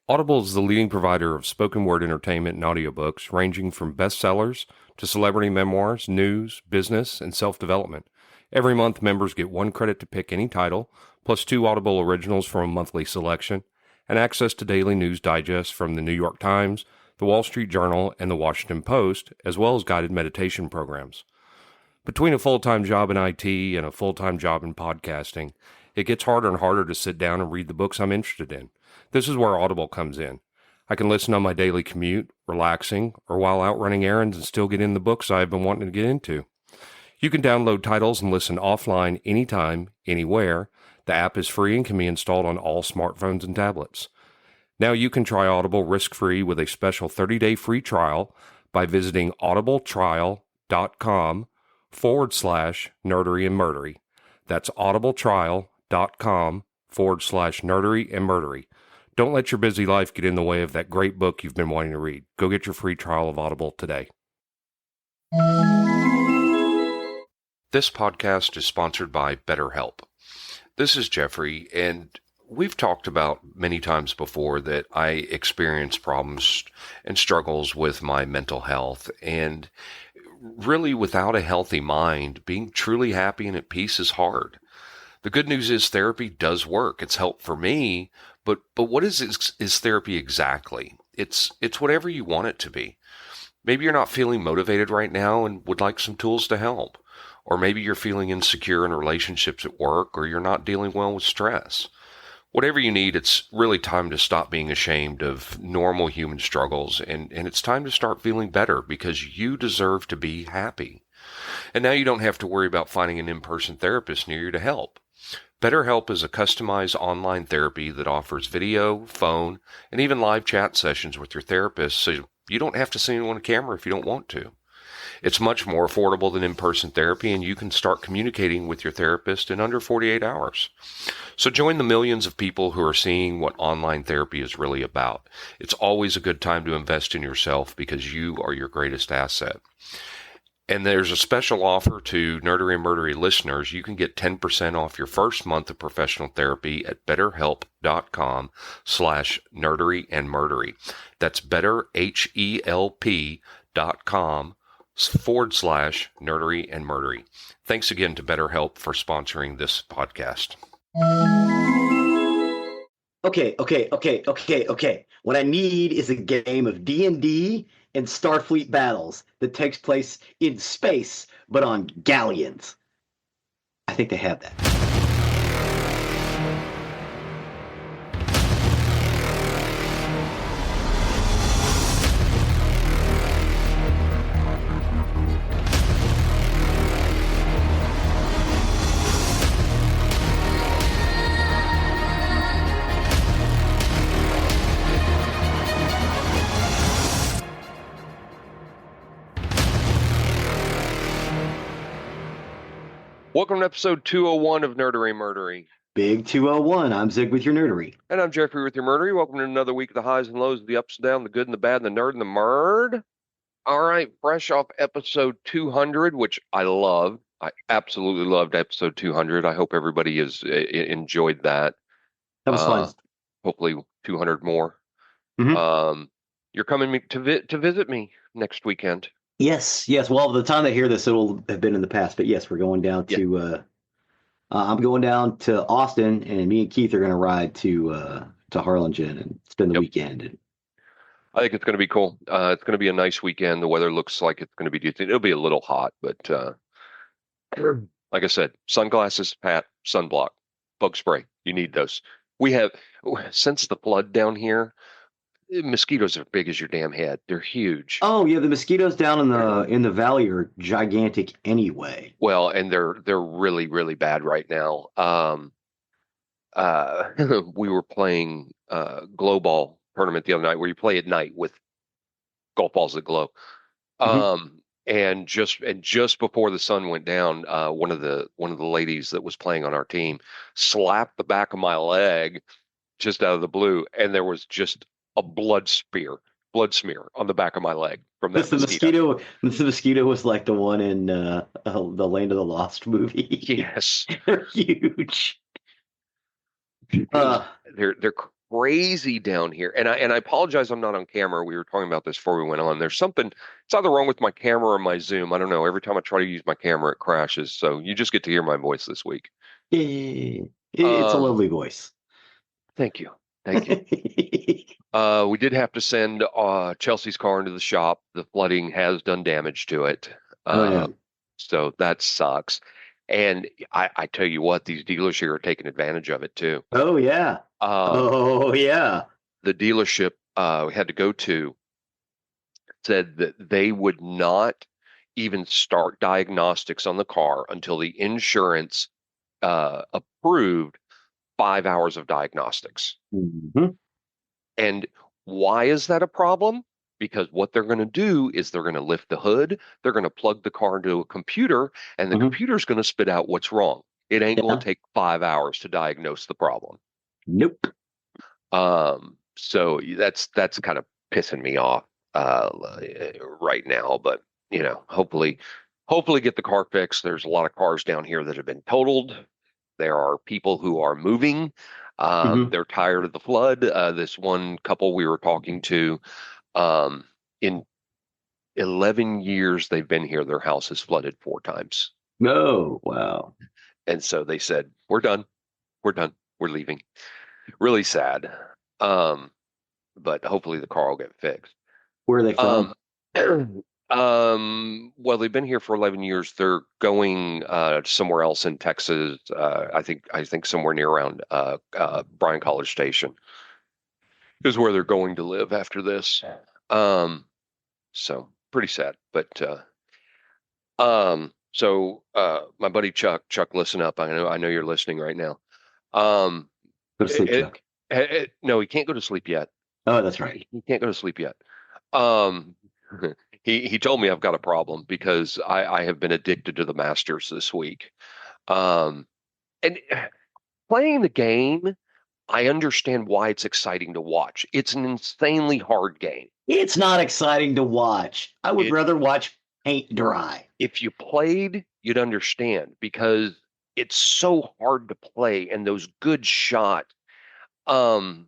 Audible is the leading provider of spoken word entertainment and audiobooks, ranging from bestsellers to celebrity memoirs, news, business, and self-development. Every month, members get 1 credit to pick any title, plus 2 Audible originals from a monthly selection, and access to daily news digests from the New York Times, the Wall Street Journal, and the Washington Post, as well as guided meditation programs. Between a full-time job in IT and a full-time job in podcasting, it gets harder and harder to sit down and read the books I'm interested in. This is where Audible comes in. I can listen on my daily commute, relaxing, or while out running errands and still get in the books I've been wanting to get into. You can download titles and listen offline anytime, anywhere. The app is free and can be installed on all smartphones and tablets. Now you can try Audible risk-free with a special 30-day free trial by visiting audibletrial.com/nerdery and murdery. That's audibletrial.com/nerdery and murdery. Don't let your busy life get in the way of that great book you've been wanting to read. Go get your free trial of Audible today. This podcast is sponsored by BetterHelp. This is Geoffrey, and we've talked about many times before that I experience problems and struggles with my mental health, and really without a healthy mind, being truly happy and at peace is hard. The good news is therapy does work. It's helped for me, but what is therapy exactly? It's whatever you want it to be. Maybe you're not feeling motivated right now and would like some tools to help. Or maybe you're feeling insecure in relationships at work, or you're not dealing well with stress. Whatever you need, it's really time to stop being ashamed of normal human struggles, and it's time to start feeling better because you deserve to be happy. And now you don't have to worry about finding an in-person therapist near you to help. BetterHelp is a customized online therapy that offers video, phone, and even live chat sessions with your therapist, so you don't have to see anyone on camera if you don't want to. It's much more affordable than in-person therapy, and you can start communicating with your therapist in under 48 hours. So join the millions of people who are seeing what online therapy is really about. It's always a good time to invest in yourself because you are your greatest asset. And there's a special offer to Nerdery and Murdery listeners. You can get 10% off your first month of professional therapy at betterhelp.com/nerdery and murdery. That's betterhelp.com/nerdery and murdery. Thanks again to BetterHelp for sponsoring this podcast. Okay. What I need is a game of D&D and Starfleet battles that takes place in space, but on galleons. I think they have that. Welcome to episode 201 of Nerdery and Murdery. Big 201. I'm Zig with your nerdery. And I'm Geoffrey with your murdery. Welcome to another week of the highs and lows, the ups and downs, the good and the bad, and the nerd and the murd. All right, fresh off episode 200, which I love. I absolutely loved episode 200. I hope everybody has enjoyed that. That was fun. Hopefully 200 more. Mm-hmm. You're coming to visit me next weekend. Yes. Well, by the time they hear this, it'll have been in the past. But yes, we're going down to. I'm going down to Austin, and me and Keith are going to ride to Harlingen and spend the weekend. And I think it's going to be cool. It's going to be a nice weekend. The weather looks like it's going to be decent. It'll be a little hot, but like I said, sunglasses, hat, sunblock, bug spray. You need those. We have, since the flood down here, mosquitoes are big as your damn head. They're huge. Oh yeah, the mosquitoes down in the valley are gigantic anyway. Well, and they're really, really bad right now. We were playing glow ball tournament the other night where you play at night with golf balls that glow. Mm-hmm. And just before the sun went down, one of the ladies that was playing on our team slapped the back of my leg just out of the blue, and there was just a blood smear on the back of my leg from that mosquito. The mosquito was like the one in the Land of the Lost movie. Yes, they're huge. They're crazy down here. And I apologize I'm not on camera. We were talking about this before we went on. There's something, it's either wrong with my camera or my Zoom. I don't know. Every time I try to use my camera, it crashes. So you just get to hear my voice this week. Yeah, it's a Um, lovely voice. Thank you. Thank you. We did have to send Chelsea's car into the shop. The flooding has done damage to it. Oh Uh, no. so that sucks. And I tell you what, these dealers here are taking advantage of it too. Oh yeah. Um, Oh yeah. the dealership we had to go to said that they would not even start diagnostics on the car until the insurance approved 5 hours of diagnostics. Hmm. And why is that a problem? Because what they're going to do is they're going to lift the hood, they're going to plug the car into a computer, and the Hmm. computer's going to spit out what's wrong. It ain't going Yeah. to take 5 hours to diagnose the problem. Nope. So that's kind of pissing me off uh, right now. But hopefully get the car fixed. There's a lot of cars down here that have been totaled. There are people who are moving. Hmm. They're tired of the flood. This one couple we were talking to, um, in 11 years they've been here, their house has flooded 4 times. Oh wow. And so they said, "We're done. We're done. We're leaving." Really sad. Um, but hopefully the car will get fixed. Where are they Um, from? well, they've been here for 11 years. They're going somewhere else in Texas. I think somewhere near around Bryan College Station is where they're going to live after this. Um, so pretty sad. But my buddy Chuck, listen up. I know you're listening right now. Um, Go to sleep, Chuck. no, he can't go to sleep yet. Oh, that's right. He can't go to sleep yet. Um, he told me I've got a problem because I have been addicted to the Masters this week. Um, and playing the game, I understand why it's exciting to watch. It's an insanely hard game. It's not exciting to watch. I would It rather watch paint dry. If you played, you'd understand because it's so hard to play and those good shots. Um,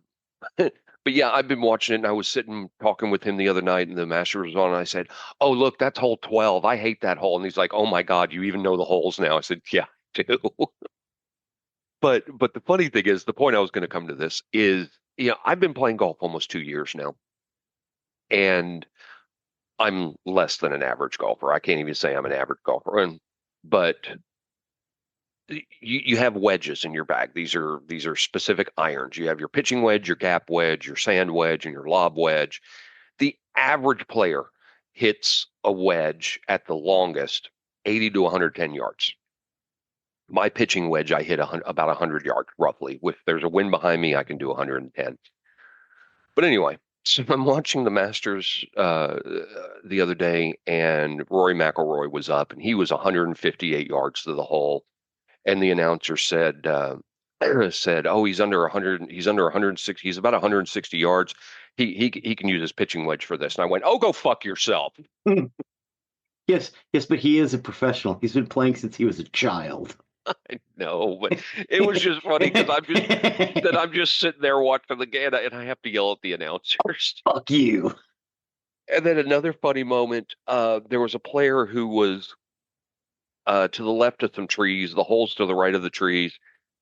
but yeah, I've been watching it and I was sitting talking with him the other night and the Masters was on and I said, "Oh, look, that's hole 12. I hate that hole." And he's like, "Oh my God, you even know the holes now." I said, "Yeah, I do." But the funny thing is, the point I was going to come to this is, I've been playing golf almost 2 years now, and I'm less than an average golfer. I can't even say I'm an average golfer. But you have wedges in your bag. These are specific irons. You have your pitching wedge, your gap wedge, your sand wedge, and your lob wedge. The average player hits a wedge at the longest 80 to 110 yards. My pitching wedge, I hit about 100 yards roughly. If there's a wind behind me, I can do 110. But anyway, so I'm watching the Masters the other day, and Rory McIlroy was up, and he was 158 yards to the hole, and the announcer said, "Oh, he's under 100. He's under 160. He's about 160 yards. He can use his pitching wedge for this." And I went, "Oh, go fuck yourself." Yes, yes, but he is a professional. He's been playing since he was a child. No, but it was just funny because I'm just sitting there watching the game, and I have to yell at the announcers. Fuck you. And then another funny moment, there was a player who was to the left of some trees, the holes to the right of the trees,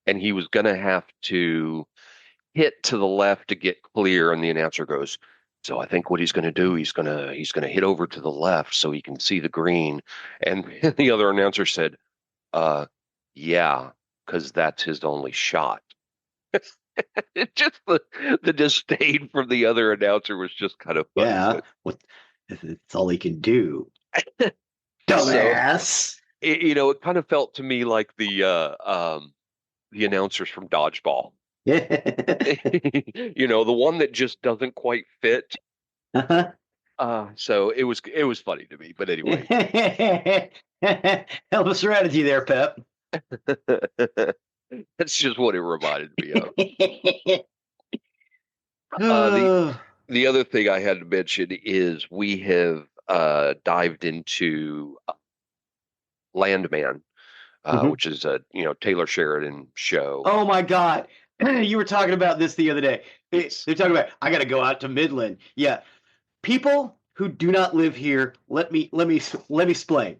and he was going to have to hit to the left to get clear. And the announcer goes, "So I think what he's going to do, he's gonna hit over to the left so he can see the green." And the other announcer said, "Uh, yeah, because that's his only shot." It just the disdain from the other announcer was just kind of funny. Yeah, But what? It's all he can do. so Dumbass. it kind of felt to me like the announcers from Dodgeball. The one that just doesn't quite fit. Uh-huh. So it was funny to me. But anyway, Hell of a strategy there, Pep. that's just what it reminded me of. Uh, the Uh, the other thing I had to mention is we have dived into Landman, mhm. which is a Taylor Sheridan show. Oh my God. You were talking about this the other day. Yes. They're talking about I got to go out to Midland. Yeah, people who do not live here. Let me explain.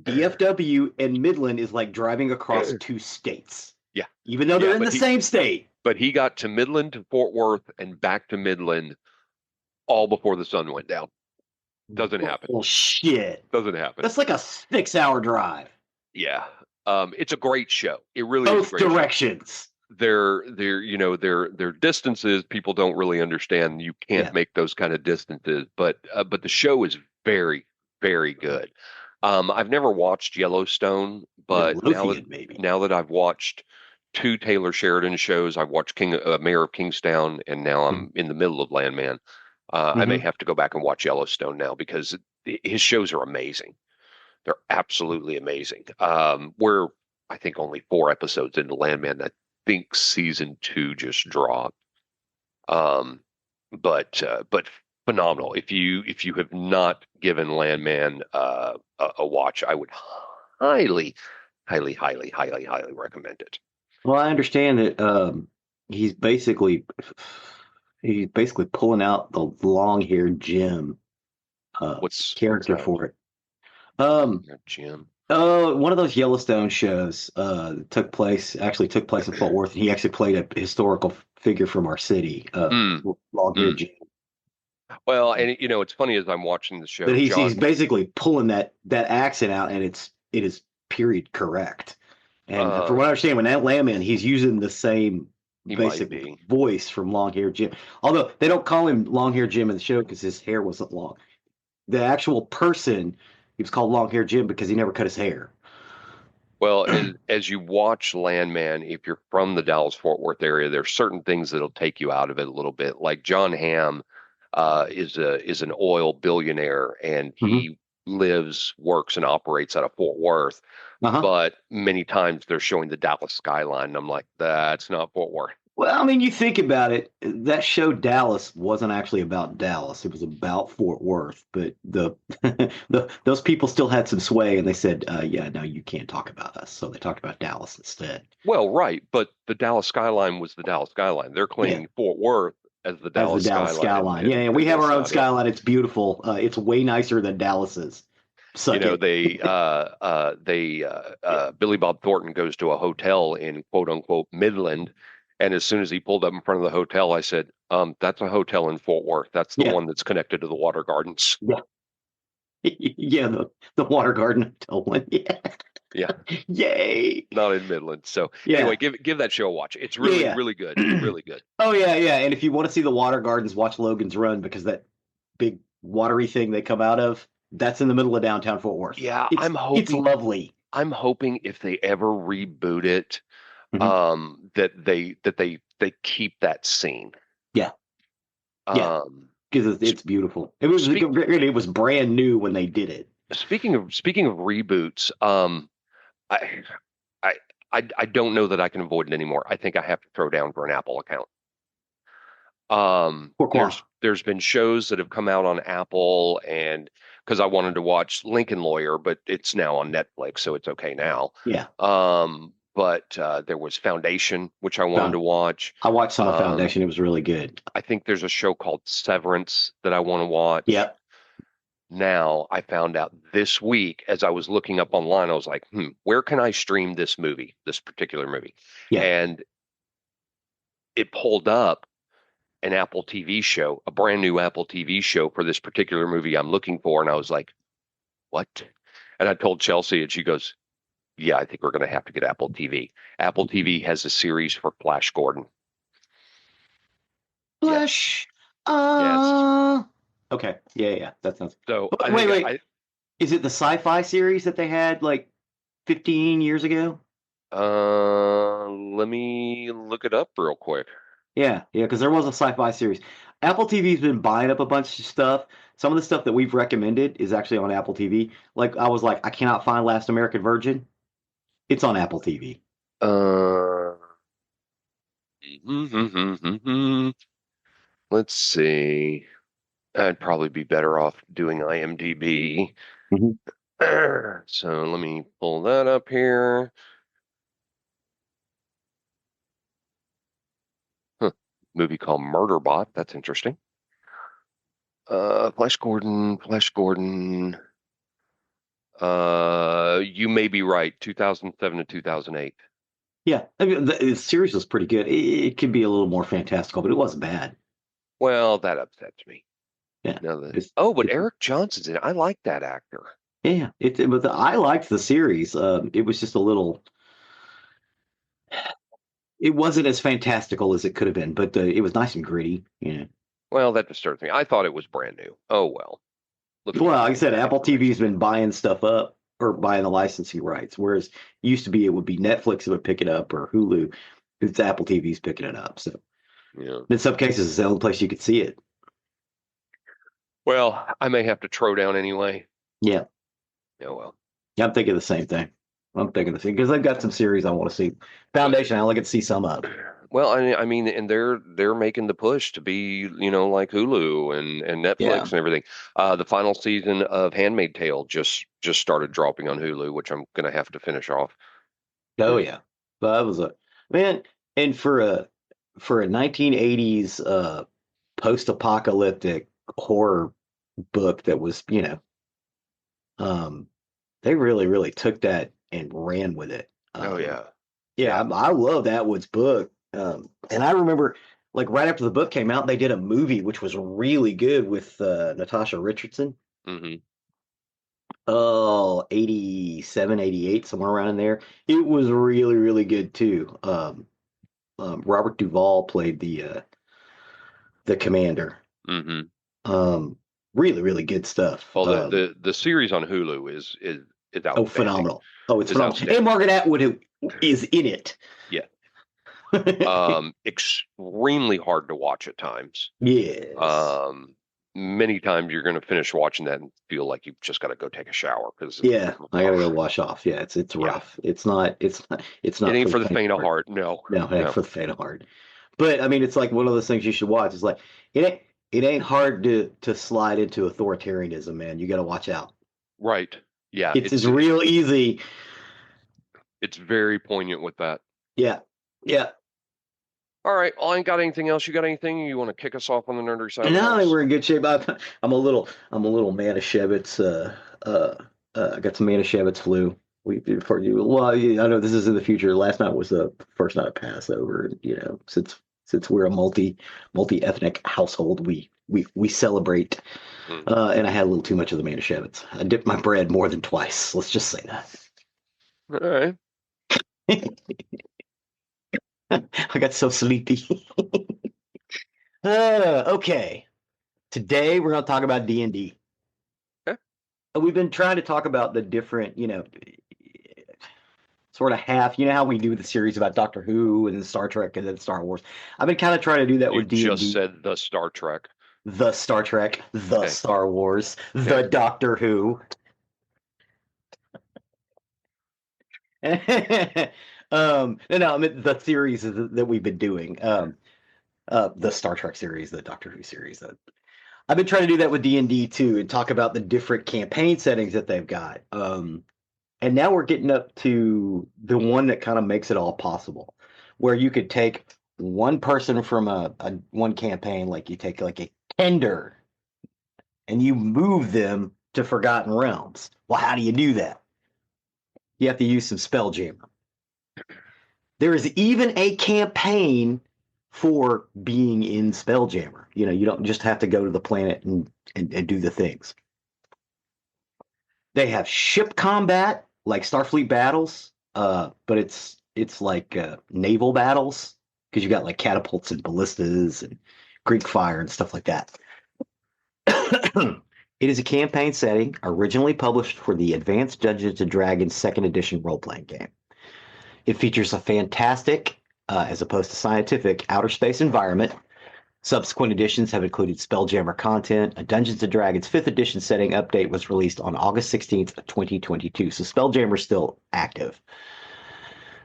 DFW and Midland is like driving across two states, Yeah. even though they're Yeah, in the same state. but he got to Midland to Fort Worth and back to Midland all before the sun went down. Doesn't happen. Oh shit! Doesn't happen. That's like a 6-hour drive. Yeah. It's a great show. It really is a Both great show. directions. Their distances people don't really understand. You can't Yeah. make those kind of distances, but the show is very, very good. I've never watched Yellowstone, but Midlothian, maybe. now that I've watched two Taylor Sheridan shows, I've watched Mayor of Kingstown, and now I'm in the middle of Landman. I may Mm-hmm. have to go back and watch Yellowstone now because his shows are amazing. They're absolutely amazing. We're, I think, only 4 episodes into Landman. I think season 2 just dropped. But phenomenal. If you have not given Landman a watch, I would highly, highly, highly, highly, highly recommend it. Well, I understand that he's basically he's basically pulling out the long-haired Jim What's character that? for it. Um, Jim. one of those Yellowstone shows actually took place in Fort Worth, and he actually played a historical figure from our city, Mm, long-haired mm. Jim. Well, and it's funny as I'm watching the But show, he's John. basically pulling that accent out, and it is period correct. And from what I understand, when that Landman, he's using the same He might basic be. voice from Long Hair Jim. Although they don't call him Long Hair Jim in the show because his hair wasn't long. The actual person, he was called Long Hair Jim because he never cut his hair. Well, as you watch Landman, if you're from the Dallas-Fort Worth area, there's certain things that'll take you out of it a little bit. Like John Hamm is an oil billionaire, and Mm-hmm. he lives, works, and operates out of Fort Worth. Uh-huh. But many times they're showing the Dallas skyline, and I'm like, that's not Fort Worth. Well, I mean, you think about it, that show Dallas wasn't actually about Dallas. It was about Fort Worth, but those people still had some sway, and they said, "Yeah, no, you can't talk about us." So they talked about Dallas instead. Well, right, but the Dallas skyline was the Dallas skyline. They're Yeah, claiming Fort Worth as the as the Dallas Dallas skyline, skyline. Yeah, we and have our that's own not it. skyline. It's beautiful. It's way nicer than Dallas's. Suck it. Billy Bob Thornton goes to a hotel in quote unquote Midland, and as soon as he pulled up in front of the hotel, I said, that's a hotel in Fort Worth. That's the Yeah, one that's connected to the Water Gardens. yeah, yeah. The Water Garden Hotel one. Yeah, Yeah, yay. not in Midland. So Yeah, anyway, give that show a watch. It's really, yeah, really good. yeah. Really good. Oh yeah, yeah. And if you want to see the Water Gardens, watch Logan's Run because that big watery thing they come out of, that's in the middle of downtown Fort Worth. Yeah, It's lovely. I'm hoping if they ever reboot it, Hmm. that they keep that scene. Yeah, yeah, Um, because it's beautiful. speak, It was brand new when they did it. speaking of reboots, I, I I don't know that I can avoid it anymore. I think I have to throw down for an Apple account. Pourquoi? There's been shows that have come out on Apple, and because I wanted to watch Lincoln Lawyer, but it's now on Netflix, so it's okay now. Yeah, But there was Foundation, which I wanted to watch. I watched some of Um, Foundation. It was really good. I think there's a show called Severance that I want to watch. Yep. Now, I found out this week as I was looking up online, I was like, where can I stream this particular movie? Yeah. And it pulled up an Apple TV show, a brand new Apple TV show for this particular movie I'm looking for. And I was like, what? And I told Chelsea, and she goes, yeah, I think we're going to have to get Apple TV. Apple TV has a series for Flash Gordon. Yes. Flash. Yes. Okay. Yeah, yeah. That sounds. So Wait. Is it the sci-fi series that they had like 15 years ago? Let me look it up real quick. Yeah, yeah, because there was a sci-fi series. Apple TV's been buying up a bunch of stuff. Some of the stuff that we've recommended is actually on Apple TV. Like I was like, I cannot find Last American Virgin. It's on Apple TV. Uh, let's see. I'd probably be better off doing IMDb. Mhm. So let me pull that up here. movie called Murderbot. That's interesting. Flash Gordon, Flash Gordon. You may be right. 2007 to 2008. Yeah, I mean, the series was pretty good. It could be a little more fantastical, but it wasn't bad. Well, that upsets me. Yeah, No, it's but it's Eric Johnson's in it. I like that actor. yeah. But I liked the series. It was just a little. It wasn't as fantastical as it could have been, but it was nice and gritty. Yeah. Well, that disturbs me. I thought it was brand new. Oh well. Looks Well, like like I we said, got Apple TV's information. been buying stuff up or buying the licensing rights, whereas it used to be it would be Netflix that would pick it up or Hulu. It's Apple TV's picking it up. So Yeah. in some cases, it's the only place you could see it. Well, I may have to throw down anyway. Yeah. Oh well. Yeah, I'm thinking the same thing. I'm thinking the same because I've got some series I want to see. Foundation, I only get to see some of. Well, I mean, and they're making the push to be, like Hulu and Netflix Yeah. and everything. The final season of Handmaid's Tale just started dropping on Hulu, which I'm gonna have to finish off. Oh yeah. But that was a man, and for a 1980s post-apocalyptic horror book that was, they really, really took that and ran with it. Oh yeah. Yeah, I love Atwood's book. And I remember, like, right after the book came out, they did a movie which was really good with Natasha Richardson. Hmm. Oh, 87, 88, somewhere around in there. It was really, really good too. Robert Duvall played the commander. Hmm. Really, really good stuff. Well, the series on Hulu is Oh, outstanding. phenomenal. Oh, it's Is phenomenal. And outstanding. Margaret Atwood is in it. Yeah. Extremely hard to watch at times. Yes. Many times you're going to finish watching that and feel like you've just got to go take a shower because Yeah, I gotta go wash off. Yeah, it's yeah, rough. It's not it for ain't the for the faint of faint of heart. heart. No, No, it ain't no, for the faint of heart. But I mean, it's like one of those things you should watch. It's like it ain't hard to slide into authoritarianism, man. You got to watch out. right. Yeah, It's real easy. it's very poignant with that. Yeah, yeah. All right, well, I ain't got anything else. You got anything you want to kick us off on the nerdy side of And the now I think house? we're in good shape. I'm a little Manischewitz. I got some Manischewitz flu. We before you. Well, I know this is in the future. Last night was the first night of Passover. And, since we're a multi-ethnic household, we celebrate. Hmm. And I had a little too much of the Manischewitz. I dipped my bread more than twice. Let's just say All right. that. I got so sleepy. Okay. Today we're going to talk about D&D. Okay. We've been trying to talk about the different, sort of half. You know how we do the series about Doctor Who and then Star Trek and then Star Wars. I've been kind of trying to do that You with D&D. just said the Star Trek. The Star Trek, the Okay. Star Wars, the Okay. Doctor Who. No, I mean the series that we've been doing. The Star Trek series, the Doctor Who series. I've been trying to do that with D&D too, and talk about the different campaign settings that they've got. And now we're getting up to the one that kind of makes it all possible, where you could take one person from a one campaign, like you take like a Kender, and you move them to Forgotten Realms. Well, how do you do that? You have to use some Spelljammer. There is even a campaign for being in Spelljammer. You don't just have to go to the planet and do the things. They have ship combat like Starfleet battles, but it's like naval battles because you got like catapults and ballistas and Greek fire and stuff like that. It is a campaign setting originally published for the Advanced Dungeons and Dragons Second Edition role-playing game. It features a fantastic, as opposed to scientific, outer space environment. Subsequent editions have included Spelljammer content. A Dungeons & Dragons 5th edition setting update was released on August 16th, 2022, so Spelljammer is still active.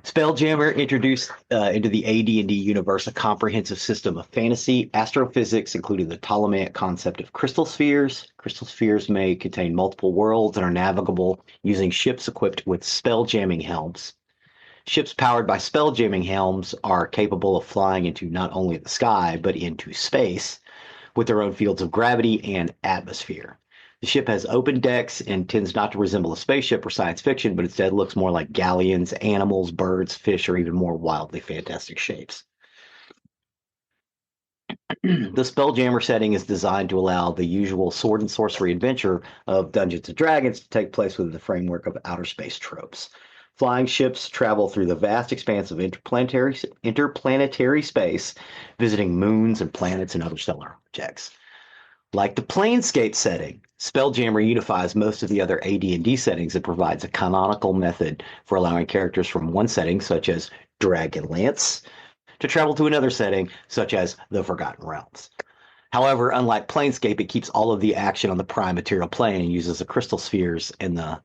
Spelljammer introduced into the AD&D universe a comprehensive system of fantasy, astrophysics, including the Ptolemaic concept of crystal spheres. Crystal spheres may contain multiple worlds and are navigable using ships equipped with spell jamming helms. Ships powered by spelljamming helms are capable of flying into not only the sky, but into space with their own fields of gravity and atmosphere. The ship has open decks and tends not to resemble a spaceship or science fiction, but instead looks more like galleons, animals, birds, fish, or even more wildly fantastic shapes. The Spelljammer setting is designed to allow the usual sword and sorcery adventure of Dungeons and Dragons to take place within the framework of outer space tropes. Flying ships travel through the vast expanse of interplanetary space, visiting moons and planets and other stellar objects. Like the Planescape setting, Spelljammer unifies most of the other AD&D settings and provides a canonical method for allowing characters from one setting, such as Dragonlance, to travel to another setting, such as the Forgotten Realms. However, unlike Planescape, it keeps all of the action on the prime material plane and uses the crystal spheres and the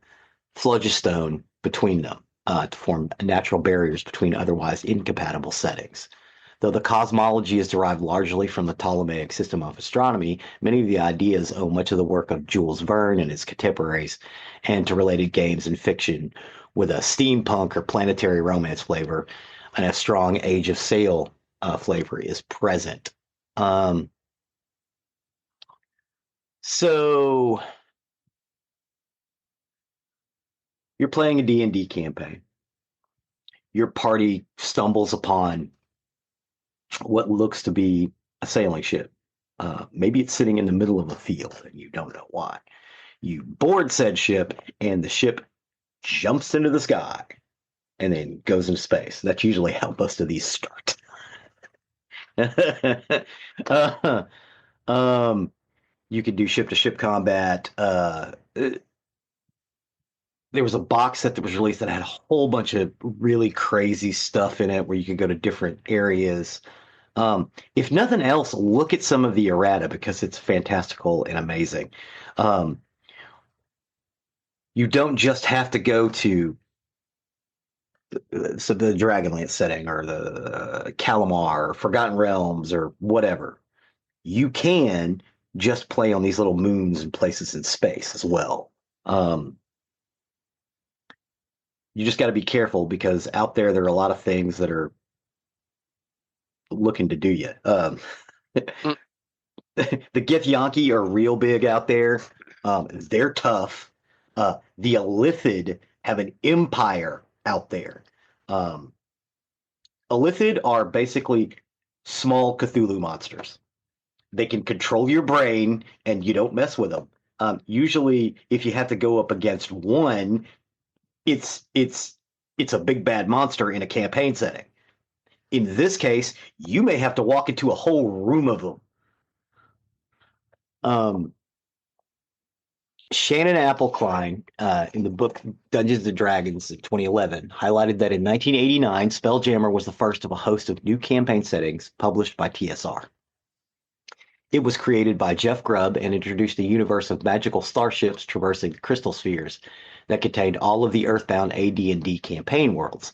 phlogiston between them to form natural barriers between otherwise incompatible settings. Though the cosmology is derived largely from the Ptolemaic system of astronomy, many of the ideas owe much of the work of Jules Verne and his contemporaries and to related games and fiction with a steampunk or planetary romance flavor and a strong Age of Sail flavor is present. So you're playing a D&D campaign. Your party stumbles upon what looks to be a sailing ship. Maybe it's sitting in the middle of a field and you don't know why. You board said ship and the ship jumps into the sky and then goes into space. That's usually how most of these start. You could do ship-to-ship combat. There was a box set that was released that had a whole bunch of really crazy stuff in it where you could go to different areas. If nothing else, look at some of the errata because it's fantastical and amazing. You don't just have to go to the Dragonlance setting or the Calamar or Forgotten Realms or whatever. You can just play on these little moons and places in space as well. You just got to be careful because out there are a lot of things that are looking to do you. The Githyanki are real big out there. They're tough. The Illithid have an empire out there. Illithid are basically small Cthulhu monsters. They can control your brain, and you don't mess with them. Usually, if you have to go up against one, it's a big bad monster in a campaign setting. In this case, you may have to walk into a whole room of them. Shannon Appelcline, in the book Dungeons and Dragons in 2011, highlighted that in 1989, Spelljammer was the first of a host of new campaign settings published by TSR. It was created by Jeff Grubb and introduced a universe of magical starships traversing crystal spheres that contained all of the Earthbound AD&D campaign worlds.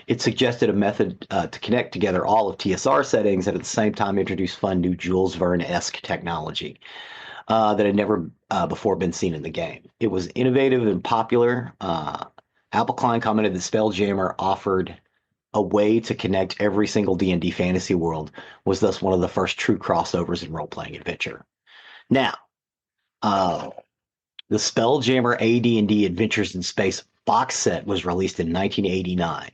It suggested a method to connect together all of TSR settings and at the same time introduce fun new Jules Verne-esque technology that had never before been seen in the game. It was innovative and popular. Appelcline commented that Spelljammer offered a way to connect every single D&D fantasy world, was thus one of the first true crossovers in role-playing adventure. Now, the Spelljammer AD&D Adventures in Space box set was released in 1989.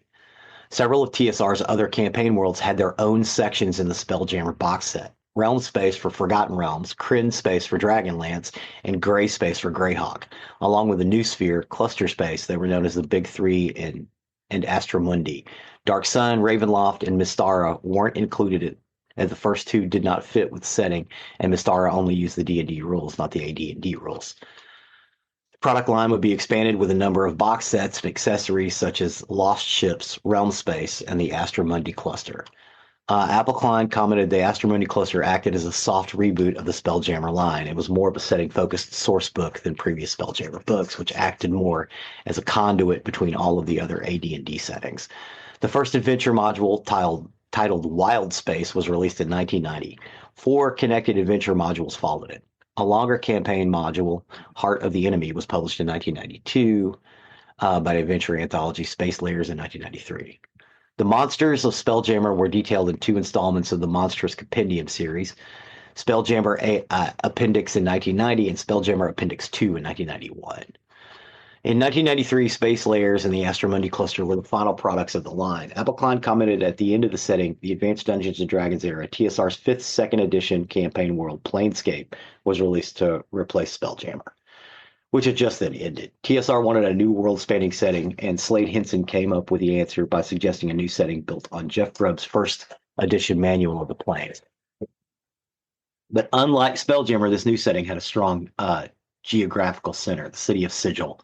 Several of TSR's other campaign worlds had their own sections in the Spelljammer box set. Realm Space for Forgotten Realms, Kryn Space for Dragonlance, and Gray Space for Greyhawk, along with the new sphere, Cluster Space. They were known as the Big Three and Astromundi. Dark Sun, Ravenloft, and Mystara weren't included as the first two did not fit with the setting, and Mystara only used the D&D rules, not the AD&D rules. The product line would be expanded with a number of box sets and accessories such as Lost Ships, Realm Space, and the Astromundi Cluster. Appelcline commented the Astromundi Cluster acted as a soft reboot of the Spelljammer line. It was more of a setting-focused source book than previous Spelljammer books, which acted more as a conduit between all of the other AD&D settings. The first adventure module titled Wild Space was released in 1990. 4 connected adventure modules followed it. A longer campaign module, Heart of the Enemy, was published in 1992. by the adventure anthology Space Layers in 1993. The monsters of Spelljammer were detailed in 2 installments of the Monstrous Compendium series, Spelljammer Appendix in 1990 and Spelljammer Appendix 2 in 1991. In 1993, Space Layers and the Astromundi cluster were the final products of the line. Appelcline commented at the end of the setting, the Advanced Dungeons & Dragons era, TSR's 5th second edition campaign world, Planescape, was released to replace Spelljammer, which had just then ended. TSR wanted a new world-spanning setting, and Slade Henson came up with the answer by suggesting a new setting built on Jeff Grubb's 1st edition manual of the Planes. But unlike Spelljammer, this new setting had a strong geographical center, the city of Sigil,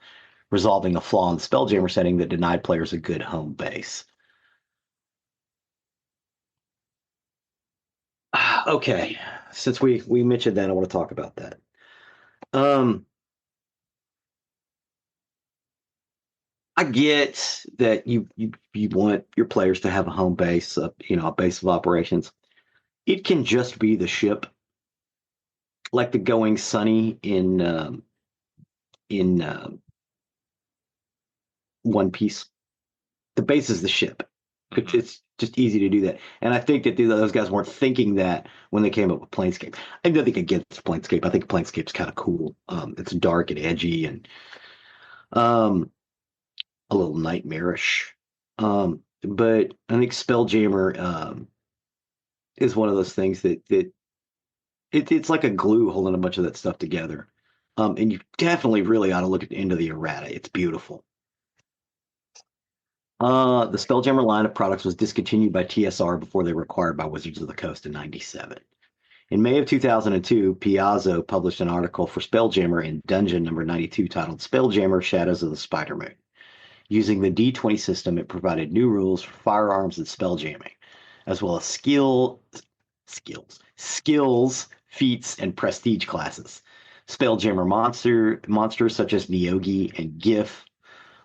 resolving a flaw in the Spelljammer setting that denied players a good home base. Okay, since we mentioned that, I want to talk about that. I get that you want your players to have a home base, a base of operations. It can just be the ship, like the Going Sunny in One Piece. The base is the ship. Mm-hmm. It's just easy to do that. And I think that those guys weren't thinking that when they came up with Planescape. I have nothing against Planescape. I think Planescape's kind of cool. It's dark and edgy and a little nightmarish. But I think Spelljammer is one of those things that it's like a glue holding a bunch of that stuff together. And you definitely really ought to look at the end of the errata. It's beautiful. The Spelljammer line of products was discontinued by TSR before they were acquired by Wizards of the Coast in 1997. In May of 2002, Piazzo published an article for Spelljammer in Dungeon number 92 titled Spelljammer Shadows of the Spider Moon. Using the D20 system, it provided new rules for firearms and spelljamming, as well as skills, feats, and prestige classes. Spelljammer monsters such as Neogi and Gif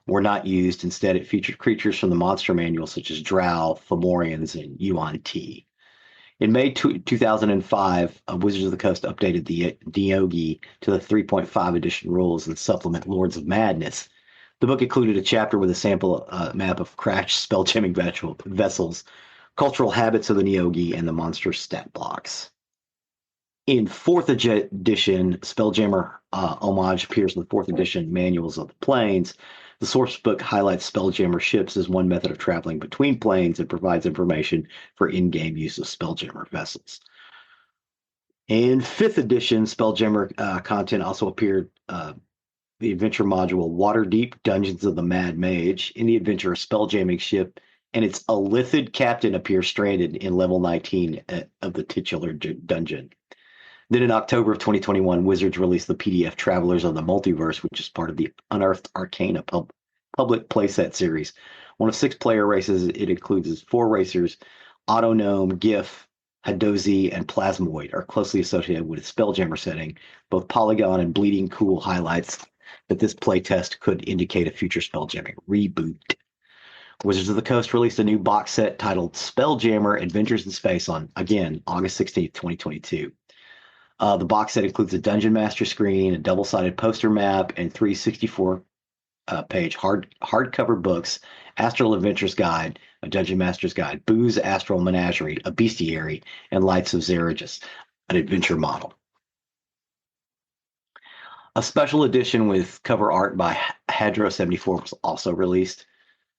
were not used. Instead, it featured creatures from the monster manual such as Drow, Fomorians, and Yuan-Ti. In May 2005, Wizards of the Coast updated the Neogi to the 3.5 edition rules and supplement Lords of Madness. The book included a chapter with a sample map of crashed spelljamming vessels, cultural habits of the Neogi, and the monster stat blocks. In 4th edition, Spelljammer homage appears in the 4th edition manuals of the planes. The source book highlights Spelljammer ships as one method of traveling between planes and provides information for in-game use of Spelljammer vessels. In 5th edition, Spelljammer content also appeared the adventure module Waterdeep Dungeons of the Mad Mage. In the adventure, a spelljamming ship and its Illithid captain appear stranded in level 19 of the titular dungeon. Then in October of 2021, Wizards released the PDF Travelers of the Multiverse, which is part of the Unearthed Arcana public playset series. One of 6 player races, it includes 4 racers. Autonome, Gif, Hadozi, and Plasmoid are closely associated with its Spelljammer setting. Both Polygon and Bleeding Cool highlights that this playtest could indicate a future Spelljamming reboot. Wizards of the Coast released a new box set titled Spelljammer Adventures in Space on, again, August 16th, 2022. The box set includes a Dungeon Master screen, a double-sided poster map, and 3 64-page hardcover books, Astral Adventures Guide, a Dungeon Master's Guide, Boo's Astral Menagerie, a Bestiary, and Lights of Zeragus, an adventure model. A special edition with cover art by Hadro74 was also released.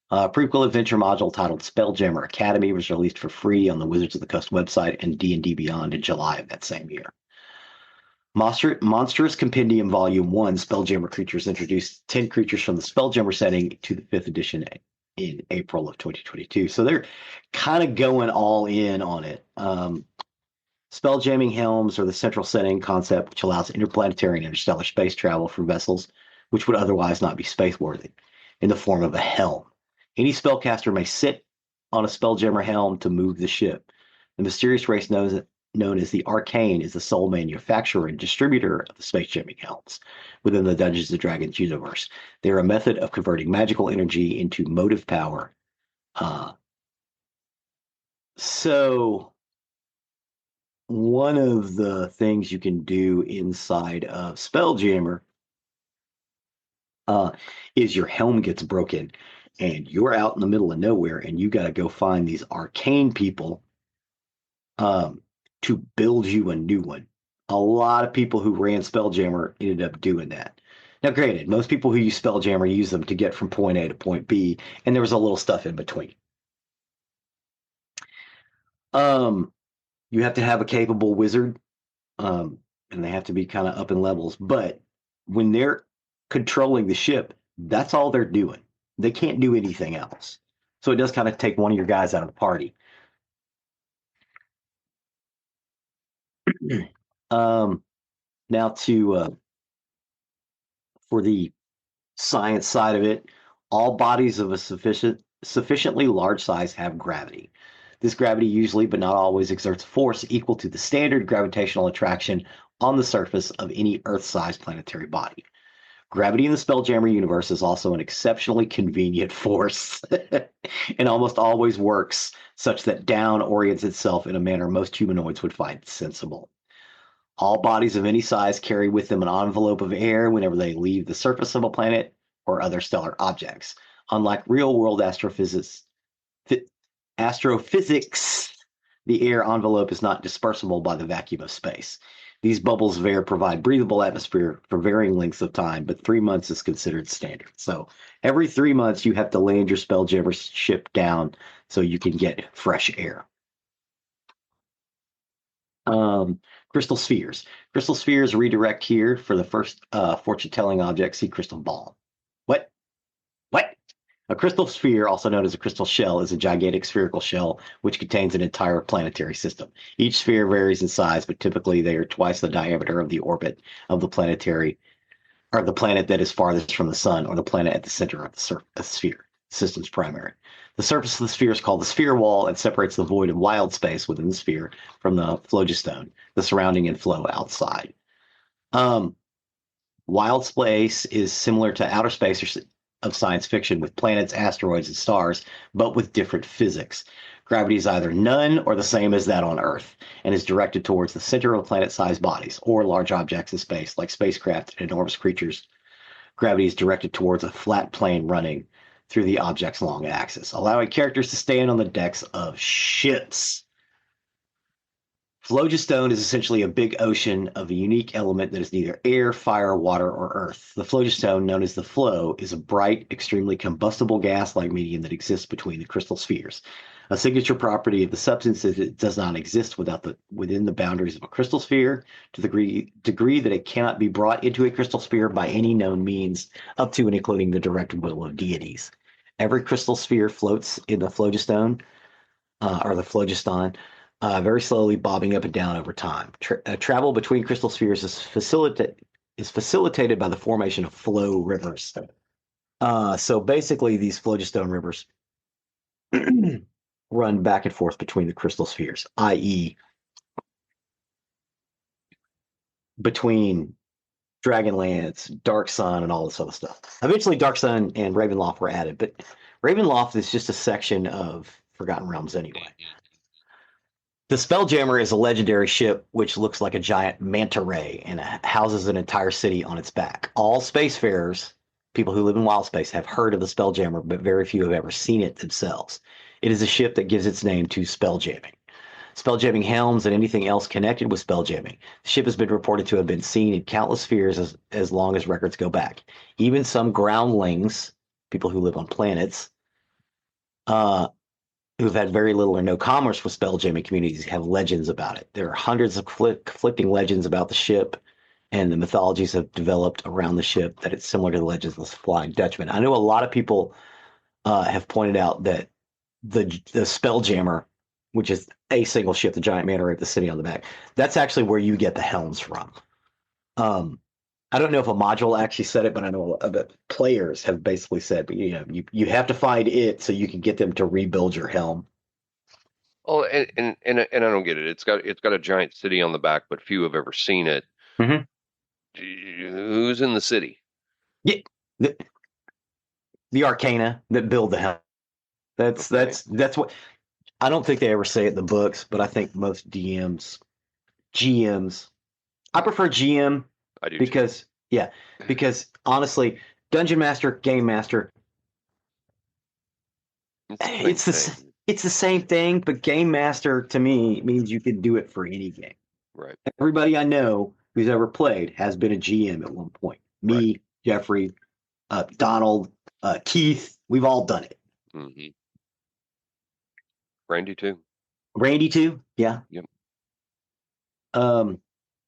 A prequel adventure module titled Spelljammer Academy was released for free on the Wizards of the Coast website and D&D Beyond in July of that same year. Monstrous Compendium Volume 1, Spelljammer Creatures, introduced 10 creatures from the Spelljammer setting to the 5th edition in April of 2022. So they're kind of going all in on it. Spelljamming helms are the central setting concept, which allows interplanetary and interstellar space travel for vessels which would otherwise not be spaceworthy, in the form of a helm. Any spellcaster may sit on a Spelljammer helm to move the ship. The mysterious race known as the Arcane is the sole manufacturer and distributor of the space-jamming helms within the Dungeons & Dragons universe. They are a method of converting magical energy into motive power. So one of the things you can do inside of Spelljammer is your helm gets broken and you're out in the middle of nowhere and you got to go find these arcane people to build you a new one. A lot of people who ran Spelljammer ended up doing that. Now, granted, most people who use Spelljammer use them to get from point A to point B, and there was a little stuff in between. You have to have a capable wizard, and they have to be kind of up in levels. But when they're controlling the ship, that's all they're doing. They can't do anything else. So it does kind of take one of your guys out of the party. Now for the science side of it, all bodies of a sufficiently large size have gravity. This gravity usually, but not always, exerts force equal to the standard gravitational attraction on the surface of any Earth-sized planetary body. Gravity in the Spelljammer universe is also an exceptionally convenient force and almost always works such that down orients itself in a manner most humanoids would find sensible. All bodies of any size carry with them an envelope of air whenever they leave the surface of a planet or other stellar objects. Unlike real-world astrophysics, the air envelope is not dispersible by the vacuum of space. These bubbles of air provide breathable atmosphere for varying lengths of time, but 3 months is considered standard. So every 3 months, you have to land your Spelljammer ship down so you can get fresh air. Crystal spheres. Crystal spheres redirect here for the first fortune-telling object. See crystal ball. What? A crystal sphere, also known as a crystal shell, is a gigantic spherical shell which contains an entire planetary system. Each sphere varies in size, but typically they are twice the diameter of the orbit of the planetary, or the planet that is farthest from the sun, or the planet at the center of the sphere, the system's primary. The surface of the sphere is called the sphere wall and separates the void of wild space within the sphere from the phlogiston, the surrounding inflow outside. Wild space is similar to outer space of science fiction with planets, asteroids, and stars, but with different physics. Gravity is either none or the same as that on Earth, and is directed towards the center of planet-sized bodies or large objects in space, like spacecraft and enormous creatures. Gravity is directed towards a flat plane running through the object's long axis, allowing characters to stand on the decks of ships. Phlogiston is essentially a big ocean of a unique element that is neither air, fire, water, or earth. The phlogiston, known as the flow, is a bright, extremely combustible gas-like medium that exists between the crystal spheres. A signature property of the substance is it does not exist within the boundaries of a crystal sphere to the degree that it cannot be brought into a crystal sphere by any known means, up to and including the direct will of deities. Every crystal sphere floats in the phlogiston, or the phlogiston, very slowly bobbing up and down over time. Travel between crystal spheres is facilitated by the formation of flow rivers. So basically, these phlogiston rivers run back and forth between the crystal spheres, i.e., between Dragonlance, Dark Sun, and all this other stuff. Eventually, Dark Sun and Ravenloft were added, but Ravenloft is just a section of Forgotten Realms anyway. The Spelljammer is a legendary ship which looks like a giant manta ray and houses an entire city on its back. All spacefarers, people who live in wild space, have heard of the Spelljammer, but very few have ever seen it themselves. It is a ship that gives its name to spelljamming. Spelljamming helms and anything else connected with spelljamming. The ship has been reported to have been seen in countless spheres as long as records go back. Even some groundlings, people who live on planets, who've had very little or no commerce with spelljamming communities, have legends about it. There are hundreds of conflicting legends about the ship, and the mythologies have developed around the ship that it's similar to the legends of the Flying Dutchman. I know a lot of people have pointed out that the Spelljammer, which is a single ship, the giant manta ray with the city on the back, that's actually where you get the helms from. I don't know if a module actually said it, but I know that players have basically said, but you have to find it so you can get them to rebuild your helm. Oh, and I don't get it. It's got a giant city on the back, but few have ever seen it. Mm-hmm. Who's in the city? Yeah, the Arcana that build the helm. That's what I don't think they ever say it in the books, but I think most GMs. I prefer GM. I do because honestly, Dungeon Master, Game Master. It's the same thing. It's the same thing, but Game Master to me means you can do it for any game. Right. Everybody I know who's ever played has been a GM at one point. Right. Me, Geoffrey, Donald, Keith, we've all done it. Mm-hmm. Randy too. Randy too, yeah. Yep.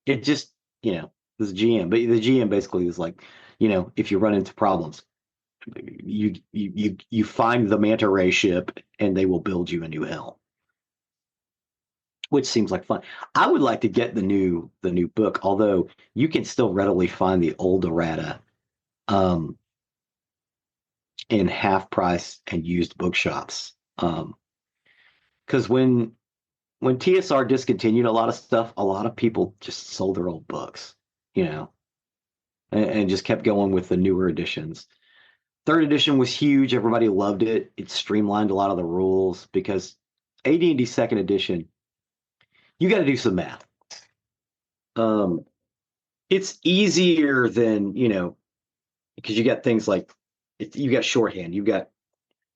It just, this GM, but the GM basically is like, if you run into problems, you find the manta ray ship and they will build you a new helm, which seems like fun. I would like to get the new book, although you can still readily find the old errata in half price and used bookshops. Because when TSR discontinued a lot of stuff, a lot of people just sold their old books, and just kept going with the newer editions. Third edition was huge. Everybody loved it. It streamlined a lot of the rules because AD&D second edition, you got to do some math. It's easier than, because you got things like you got shorthand. You got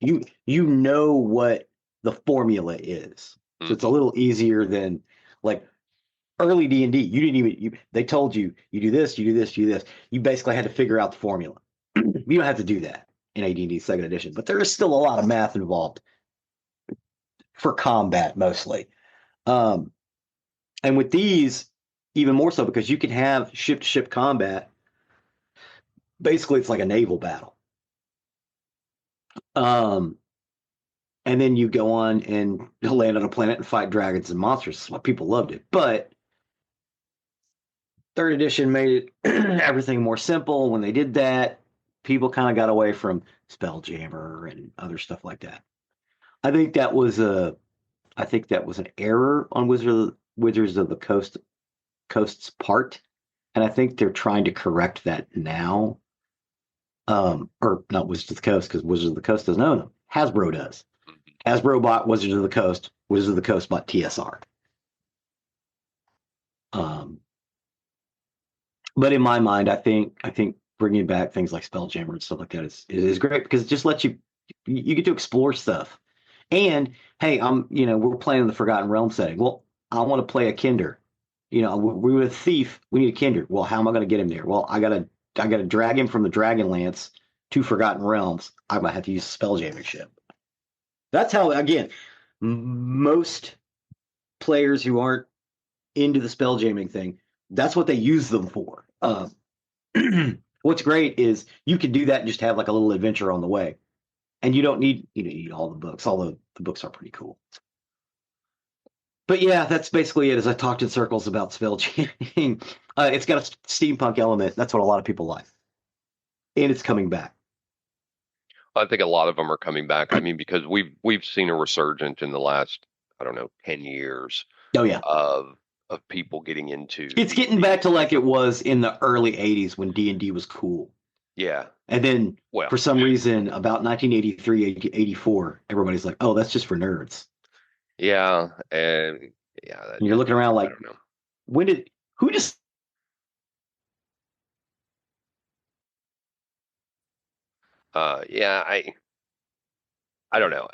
you know what the formula is. So it's a little easier than like early D&D. You didn't even they told you do this, you do this, you do this. You basically had to figure out the formula. You don't have to do that in AD&D second edition, but there is still a lot of math involved for combat mostly. And with these, even more so because you can have ship-to-ship combat. Basically, it's like a naval battle. And then you go on and land on a planet and fight dragons and monsters. That's why people loved it. But third edition made it everything more simple. When they did that, people kind of got away from Spelljammer and other stuff like that. I think that was an error on Wizards of the Coast's part, and I think they're trying to correct that now. Or not Wizards of the Coast, because Wizards of the Coast doesn't own them. Hasbro does. Hasbro bought Wizards of the Coast. Wizards of the Coast bought TSR. But in my mind, I think bringing back things like Spelljammer and stuff like that is great because it just lets you get to explore stuff. And hey, we're playing in the Forgotten Realm setting. Well, I want to play a Kinder. We're a thief. We need a Kinder. Well, how am I going to get him there? Well, I gotta drag him from the Dragonlance to Forgotten Realms. I'm gonna have to use a Spelljamming ship. That's how, again, most players who aren't into the Spelljamming thing, that's what they use them for. What's great is you can do that and just have like a little adventure on the way, and you don't need all the books. Although the books are pretty cool. But yeah, that's basically it. As I talked in circles about Spelljamming, it's got a steampunk element. That's what a lot of people like, and it's coming back. I think a lot of them are coming back. I mean, because we've seen a resurgence in the last, I don't know, 10 years. Oh yeah, of people getting into. It's getting back to like it was in the early '80s when D&D was cool. Yeah. And then for some reason, about 1983, 84, everybody's like, "Oh, that's just for nerds." Yeah, and and you're looking around like, who just? Yeah, I don't know.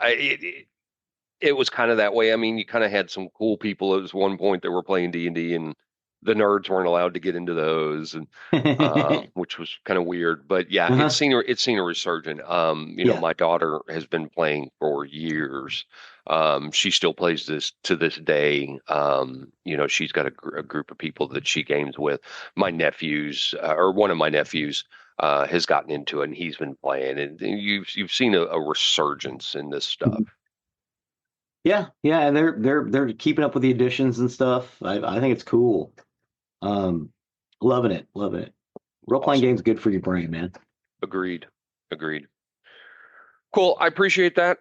It was kind of that way. I mean, you kind of had some cool people at one point that were playing D&D, and the nerds weren't allowed to get into those, and which was kind of weird. But yeah, it's seen a resurgence. My daughter has been playing for years. She still plays this to this day. She's got a group of people that she games with. My nephews, or one of my nephews, has gotten into it, and he's been playing. And you've seen a resurgence in this stuff. Yeah, and they're keeping up with the additions and stuff. I think it's cool. Loving it. Role-playing games good for your brain, man. Agreed. Cool. I appreciate that.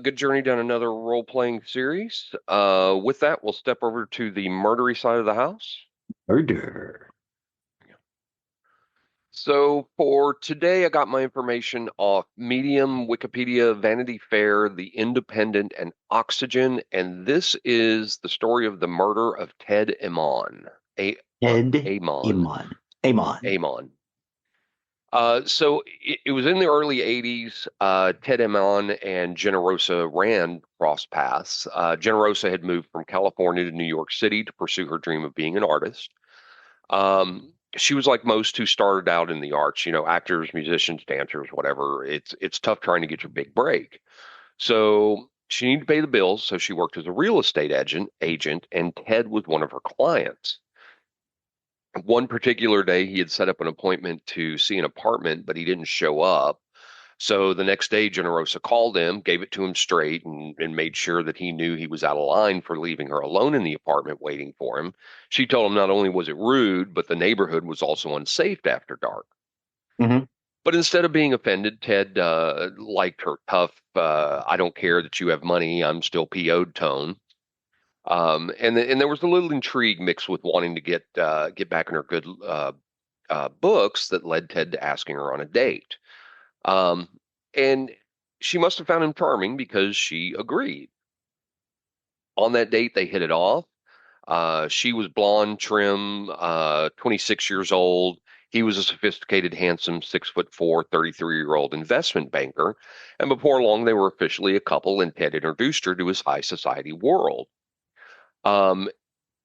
Good journey down another role-playing series. With that, we'll step over to the murdery side of the house. Murder. So for today, I got my information off Medium, Wikipedia, Vanity Fair, The Independent, and Oxygen. And this is the story of the murder of Ted Ammon. Ammon. So it was in the early 80s. Ted Ammon and Generosa Rand crossed paths. Generosa had moved from California to New York City to pursue her dream of being an artist. She was like most who started out in the arts, actors, musicians, dancers, whatever. It's tough trying to get your big break. So she needed to pay the bills, so she worked as a real estate agent, and Ted was one of her clients. One particular day, he had set up an appointment to see an apartment, but he didn't show up. So the next day, Generosa called him, gave it to him straight, and made sure that he knew he was out of line for leaving her alone in the apartment waiting for him. She told him not only was it rude, but the neighborhood was also unsafe after dark. Hmm. But instead of being offended, Ted liked her tough, I don't care that you have money, I'm still PO'd tone. And there was a little intrigue mixed with wanting to get back in her good books that led Ted to asking her on a date. Um, and she must have found him charming because she agreed. On that date, they hit it off. She was blonde, trim, 26 years old. He was a sophisticated, handsome, 6'4", 33-year-old investment banker. And before long, they were officially a couple, and Ted introduced her to his high society world. Um,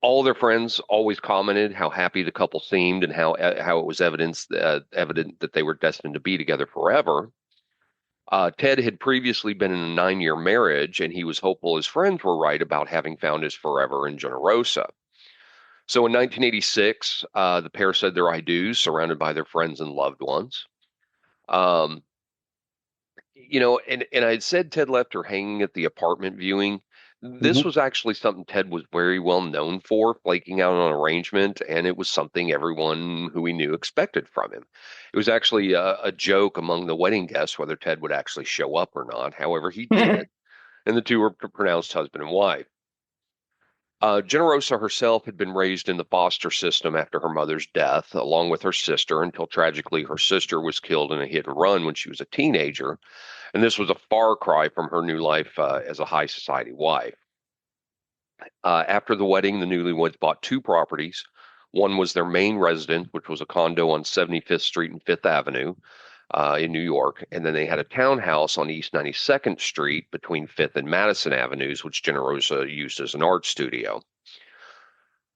all their friends always commented how happy the couple seemed and how it was evident that they were destined to be together forever. Ted had previously been in a 9-year marriage, and he was hopeful his friends were right about having found his forever in Generosa. So in 1986, the pair said their I do's, surrounded by their friends and loved ones. Um, and I had said Ted left her hanging at the apartment viewing. This Hmm. was actually something Ted was very well known for, flaking out on arrangement, and it was something everyone who he knew expected from him. It was actually a joke among the wedding guests whether Ted would actually show up or not. However, he did, and the two were pronounced husband and wife. Generosa herself had been raised in the foster system after her mother's death, along with her sister, until tragically her sister was killed in a hit and run when she was a teenager. And this was a far cry from her new life as a high society wife. After the wedding, the newlyweds bought two properties. One was their main residence, which was a condo on 75th Street and Fifth Avenue in New York. And then they had a townhouse on East 92nd Street between Fifth and Madison Avenues, which Generosa used as an art studio.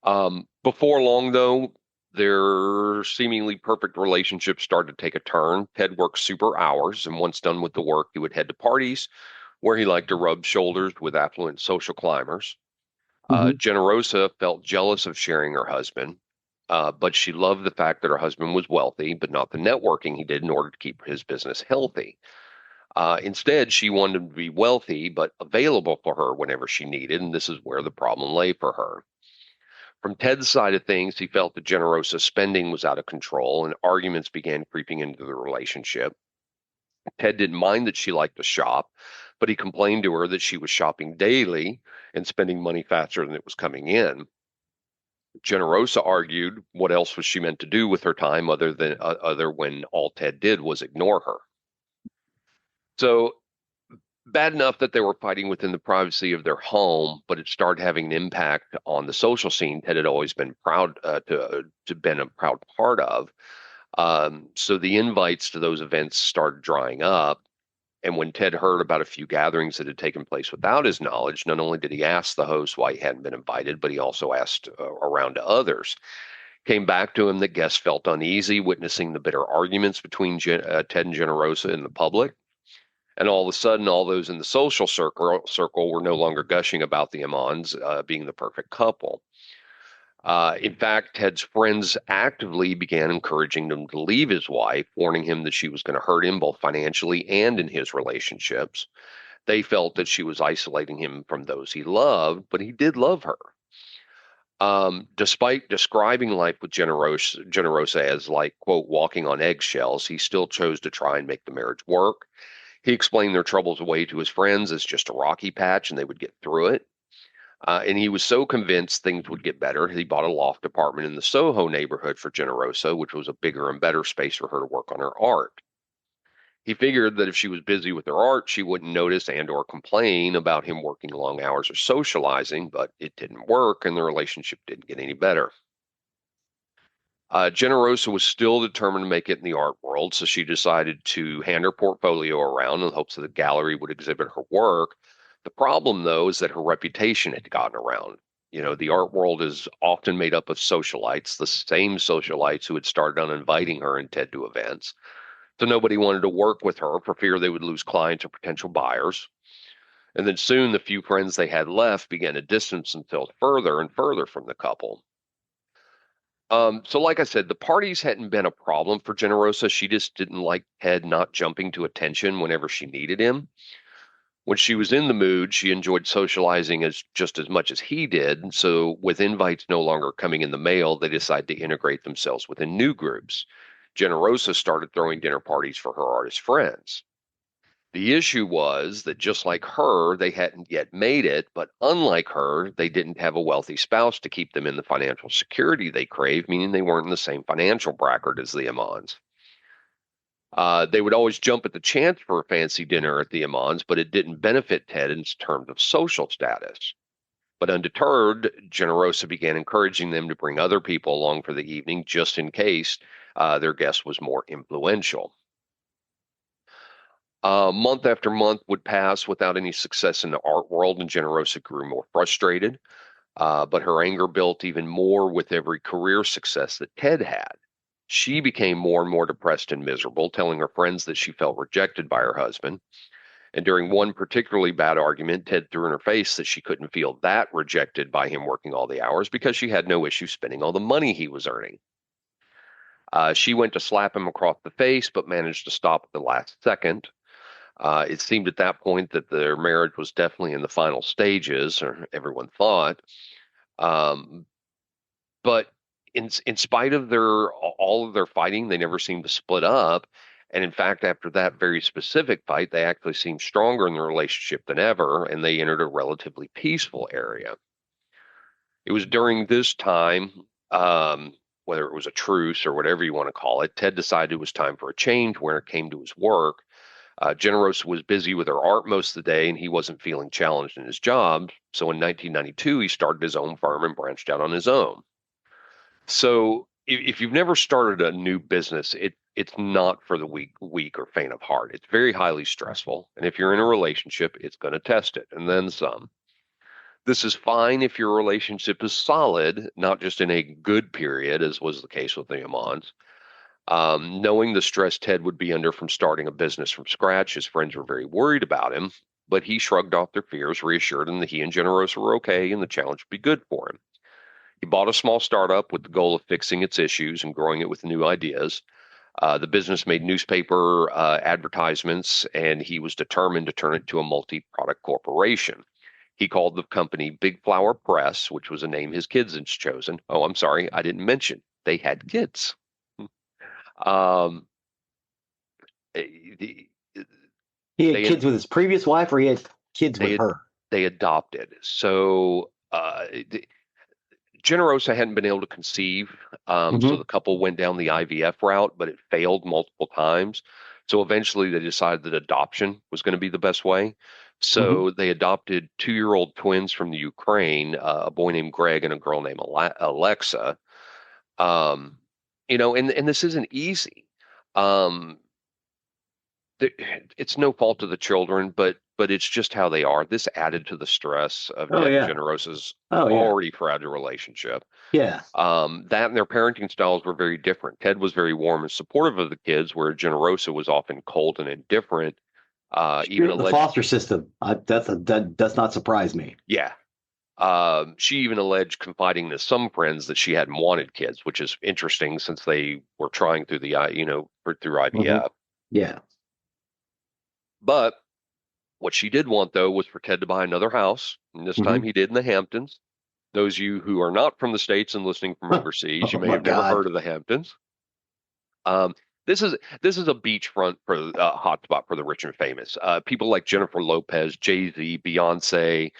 Before long, though, their seemingly perfect relationship started to take a turn. Ted worked super hours, and once done with the work, he would head to parties where he liked to rub shoulders with affluent social climbers. Hmm. Generosa felt jealous of sharing her husband, but she loved the fact that her husband was wealthy, but not the networking he did in order to keep his business healthy. Instead, she wanted him to be wealthy, but available for her whenever she needed, and this is where the problem lay for her. From Ted's side of things, he felt that Generosa's spending was out of control, and arguments began creeping into the relationship. Ted didn't mind that she liked to shop, but he complained to her that she was shopping daily and spending money faster than it was coming in. Generosa argued, what else was she meant to do with her time other when all Ted did was ignore her? So bad enough that they were fighting within the privacy of their home, but it started having an impact on the social scene Ted had always been proud to been a proud part of. So the invites to those events started drying up. And when Ted heard about a few gatherings that had taken place without his knowledge, not only did he ask the host why he hadn't been invited, but he also asked around to others. Came back to him that guests felt uneasy witnessing the bitter arguments between Ted and Generosa in the public. And all of a sudden, all those in the social circle were no longer gushing about the Amons being the perfect couple. In fact, Ted's friends actively began encouraging him to leave his wife, warning him that she was going to hurt him both financially and in his relationships. They felt that she was isolating him from those he loved, but he did love her. Despite describing life with Generosa as like, quote, walking on eggshells, he still chose to try and make the marriage work. He explained their troubles away to his friends as just a rocky patch and they would get through it. And he was so convinced things would get better, he bought a loft apartment in the Soho neighborhood for Generosa, which was a bigger and better space for her to work on her art. He figured that if she was busy with her art, she wouldn't notice and or complain about him working long hours or socializing, but it didn't work and the relationship didn't get any better. Generosa was still determined to make it in the art world, so she decided to hand her portfolio around in hopes that the gallery would exhibit her work. The problem, though, is that her reputation had gotten around. The art world is often made up of socialites, the same socialites who had started on inviting her and Ted to events. So nobody wanted to work with her for fear they would lose clients or potential buyers. And then soon the few friends they had left began to distance themselves further and further from the couple. So like I said, the parties hadn't been a problem for Generosa. She just didn't like Ted not jumping to attention whenever she needed him. When she was in the mood, she enjoyed socializing just as much as he did. And so with invites no longer coming in the mail, they decided to integrate themselves within new groups. Generosa started throwing dinner parties for her artist friends. The issue was that just like her, they hadn't yet made it, but unlike her, they didn't have a wealthy spouse to keep them in the financial security they craved, meaning they weren't in the same financial bracket as the Ammons. They would always jump at the chance for a fancy dinner at the Ammons, but it didn't benefit Ted in terms of social status. But undeterred, Generosa began encouraging them to bring other people along for the evening just in case their guest was more influential. Month after month would pass without any success in the art world, and Generosa grew more frustrated. But her anger built even more with every career success that Ted had. She became more and more depressed and miserable, telling her friends that she felt rejected by her husband. And during one particularly bad argument, Ted threw in her face that she couldn't feel that rejected by him working all the hours because she had no issue spending all the money he was earning. She went to slap him across the face, but managed to stop at the last second. It seemed at that point that their marriage was definitely in the final stages, or everyone thought. Um, but in spite of all of their fighting, they never seemed to split up. And in fact, after that very specific fight, they actually seemed stronger in the relationship than ever, and they entered a relatively peaceful area. It was during this time, whether it was a truce or whatever you want to call it, Ted decided it was time for a change when it came to his work. Generosa was busy with her art most of the day, and he wasn't feeling challenged in his job. So in 1992, he started his own firm and branched out on his own. So if you've never started a new business, it's not for the weak or faint of heart. It's very highly stressful, and if you're in a relationship, it's going to test it, and then some. This is fine if your relationship is solid, not just in a good period, as was the case with the Ammons. Knowing the stress Ted would be under from starting a business from scratch, his friends were very worried about him, but he shrugged off their fears, reassured them that he and Generosa were okay and the challenge would be good for him. He bought a small startup with the goal of fixing its issues and growing it with new ideas. The business made newspaper advertisements, and he was determined to turn it to a multi-product corporation. He called the company Big Flower Press, which was a name his kids had chosen. Oh, I'm sorry, I didn't mention they had kids. Um, the, He had kids with his previous wife, or he had kids with her? They adopted. So Generosa hadn't been able to conceive, so the couple went down the IVF route, but it failed multiple times. So eventually they decided that adoption was going to be the best way. So they adopted 2-year-old twins from the Ukraine, a boy named Greg and a girl named Alexa. And this isn't easy. Um, it's no fault of the children, but it's just how they are. This added to the stress of Ted and Generosa's already fragile relationship. Yeah. That and their parenting styles were very different. Ted was very warm and supportive of the kids, where Generosa was often cold and indifferent. Even the foster system. That does not surprise me. Yeah. She even alleged confiding to some friends that she hadn't wanted kids, which is interesting since they were trying through through IVF. Yeah. But what she did want, though, was for Ted to buy another house. And this time he did in the Hamptons. Those of you who are not from the States and listening from overseas, you may have never heard of the Hamptons. This is a beachfront hotspot for the rich and famous. People like Jennifer Lopez, Jay-Z, Beyonce,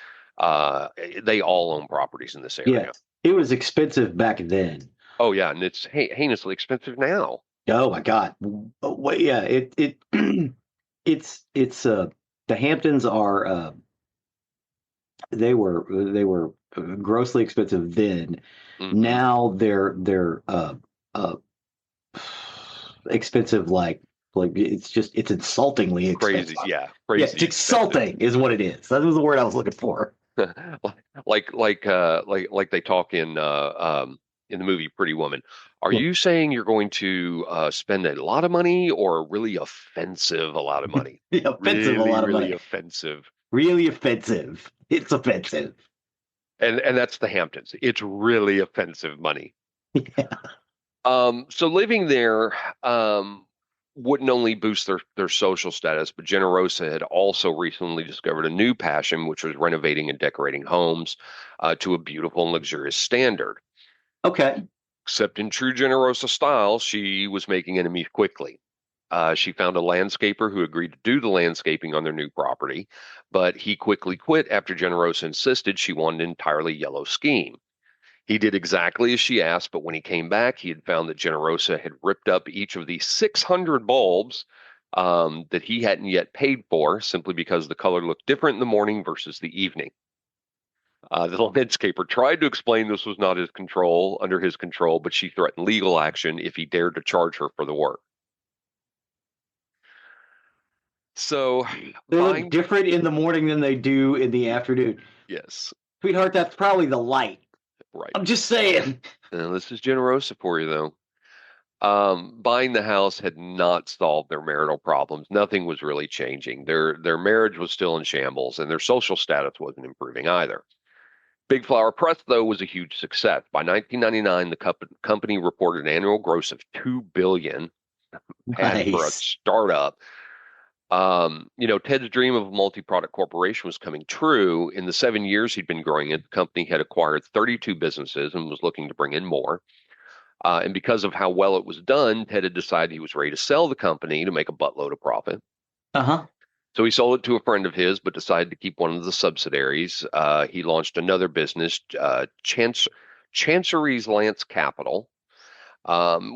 they all own properties in this area. Yeah, it was expensive back then. Oh yeah, and it's heinously expensive now. Oh my God! Well, yeah, it's the Hamptons are they were grossly expensive then. Now they're uh, expensive, like it's insultingly Crazy, expensive. yeah, Yeah, it's crazy expensive. insulting is what it is. That was the word I was looking for. Like they talk in the movie Pretty Woman. Are Yeah, you saying you're going to spend a lot of money or a really offensive a lot of money? offensive, a Really, lot of really money. offensive. Really offensive. It's offensive. And that's the Hamptons. It's really offensive money. Yeah. So living there wouldn't only boost their social status, but Generosa had also recently discovered a new passion, which was renovating and decorating homes to a beautiful and luxurious standard. Okay. Except in true Generosa style, she was making enemies quickly. She found a landscaper who agreed to do the landscaping on their new property, but he quickly quit after Generosa insisted she wanted an entirely yellow scheme. He did exactly as she asked, but when he came back, he had found that Generosa had ripped up each of the 600 bulbs that he hadn't yet paid for simply because the color looked different in the morning versus the evening. The landscaper tried to explain this was not under his control, but she threatened legal action if he dared to charge her for the work. So, They look buying, different in the morning than they do in the afternoon. yes, Sweetheart, that's probably the light. right. I'm just saying. This is Generosa for you, though. Buying the house had not solved their marital problems. Nothing was really changing. Their marriage was still in shambles, and their social status wasn't improving either. Big Flower Press, though, was a huge success. By 1999, the company reported an annual gross of $2 billion, and for a Nice. startup, Ted's dream of a multi-product corporation was coming true. In the 7 years he'd been growing it, the company had acquired 32 businesses and was looking to bring in more. And because of how well it was done, Ted had decided he was ready to sell the company to make a buttload of profit. Uh-huh. So he sold it to a friend of his, but decided to keep one of the subsidiaries. He launched another business, Chancery's Lance Capital,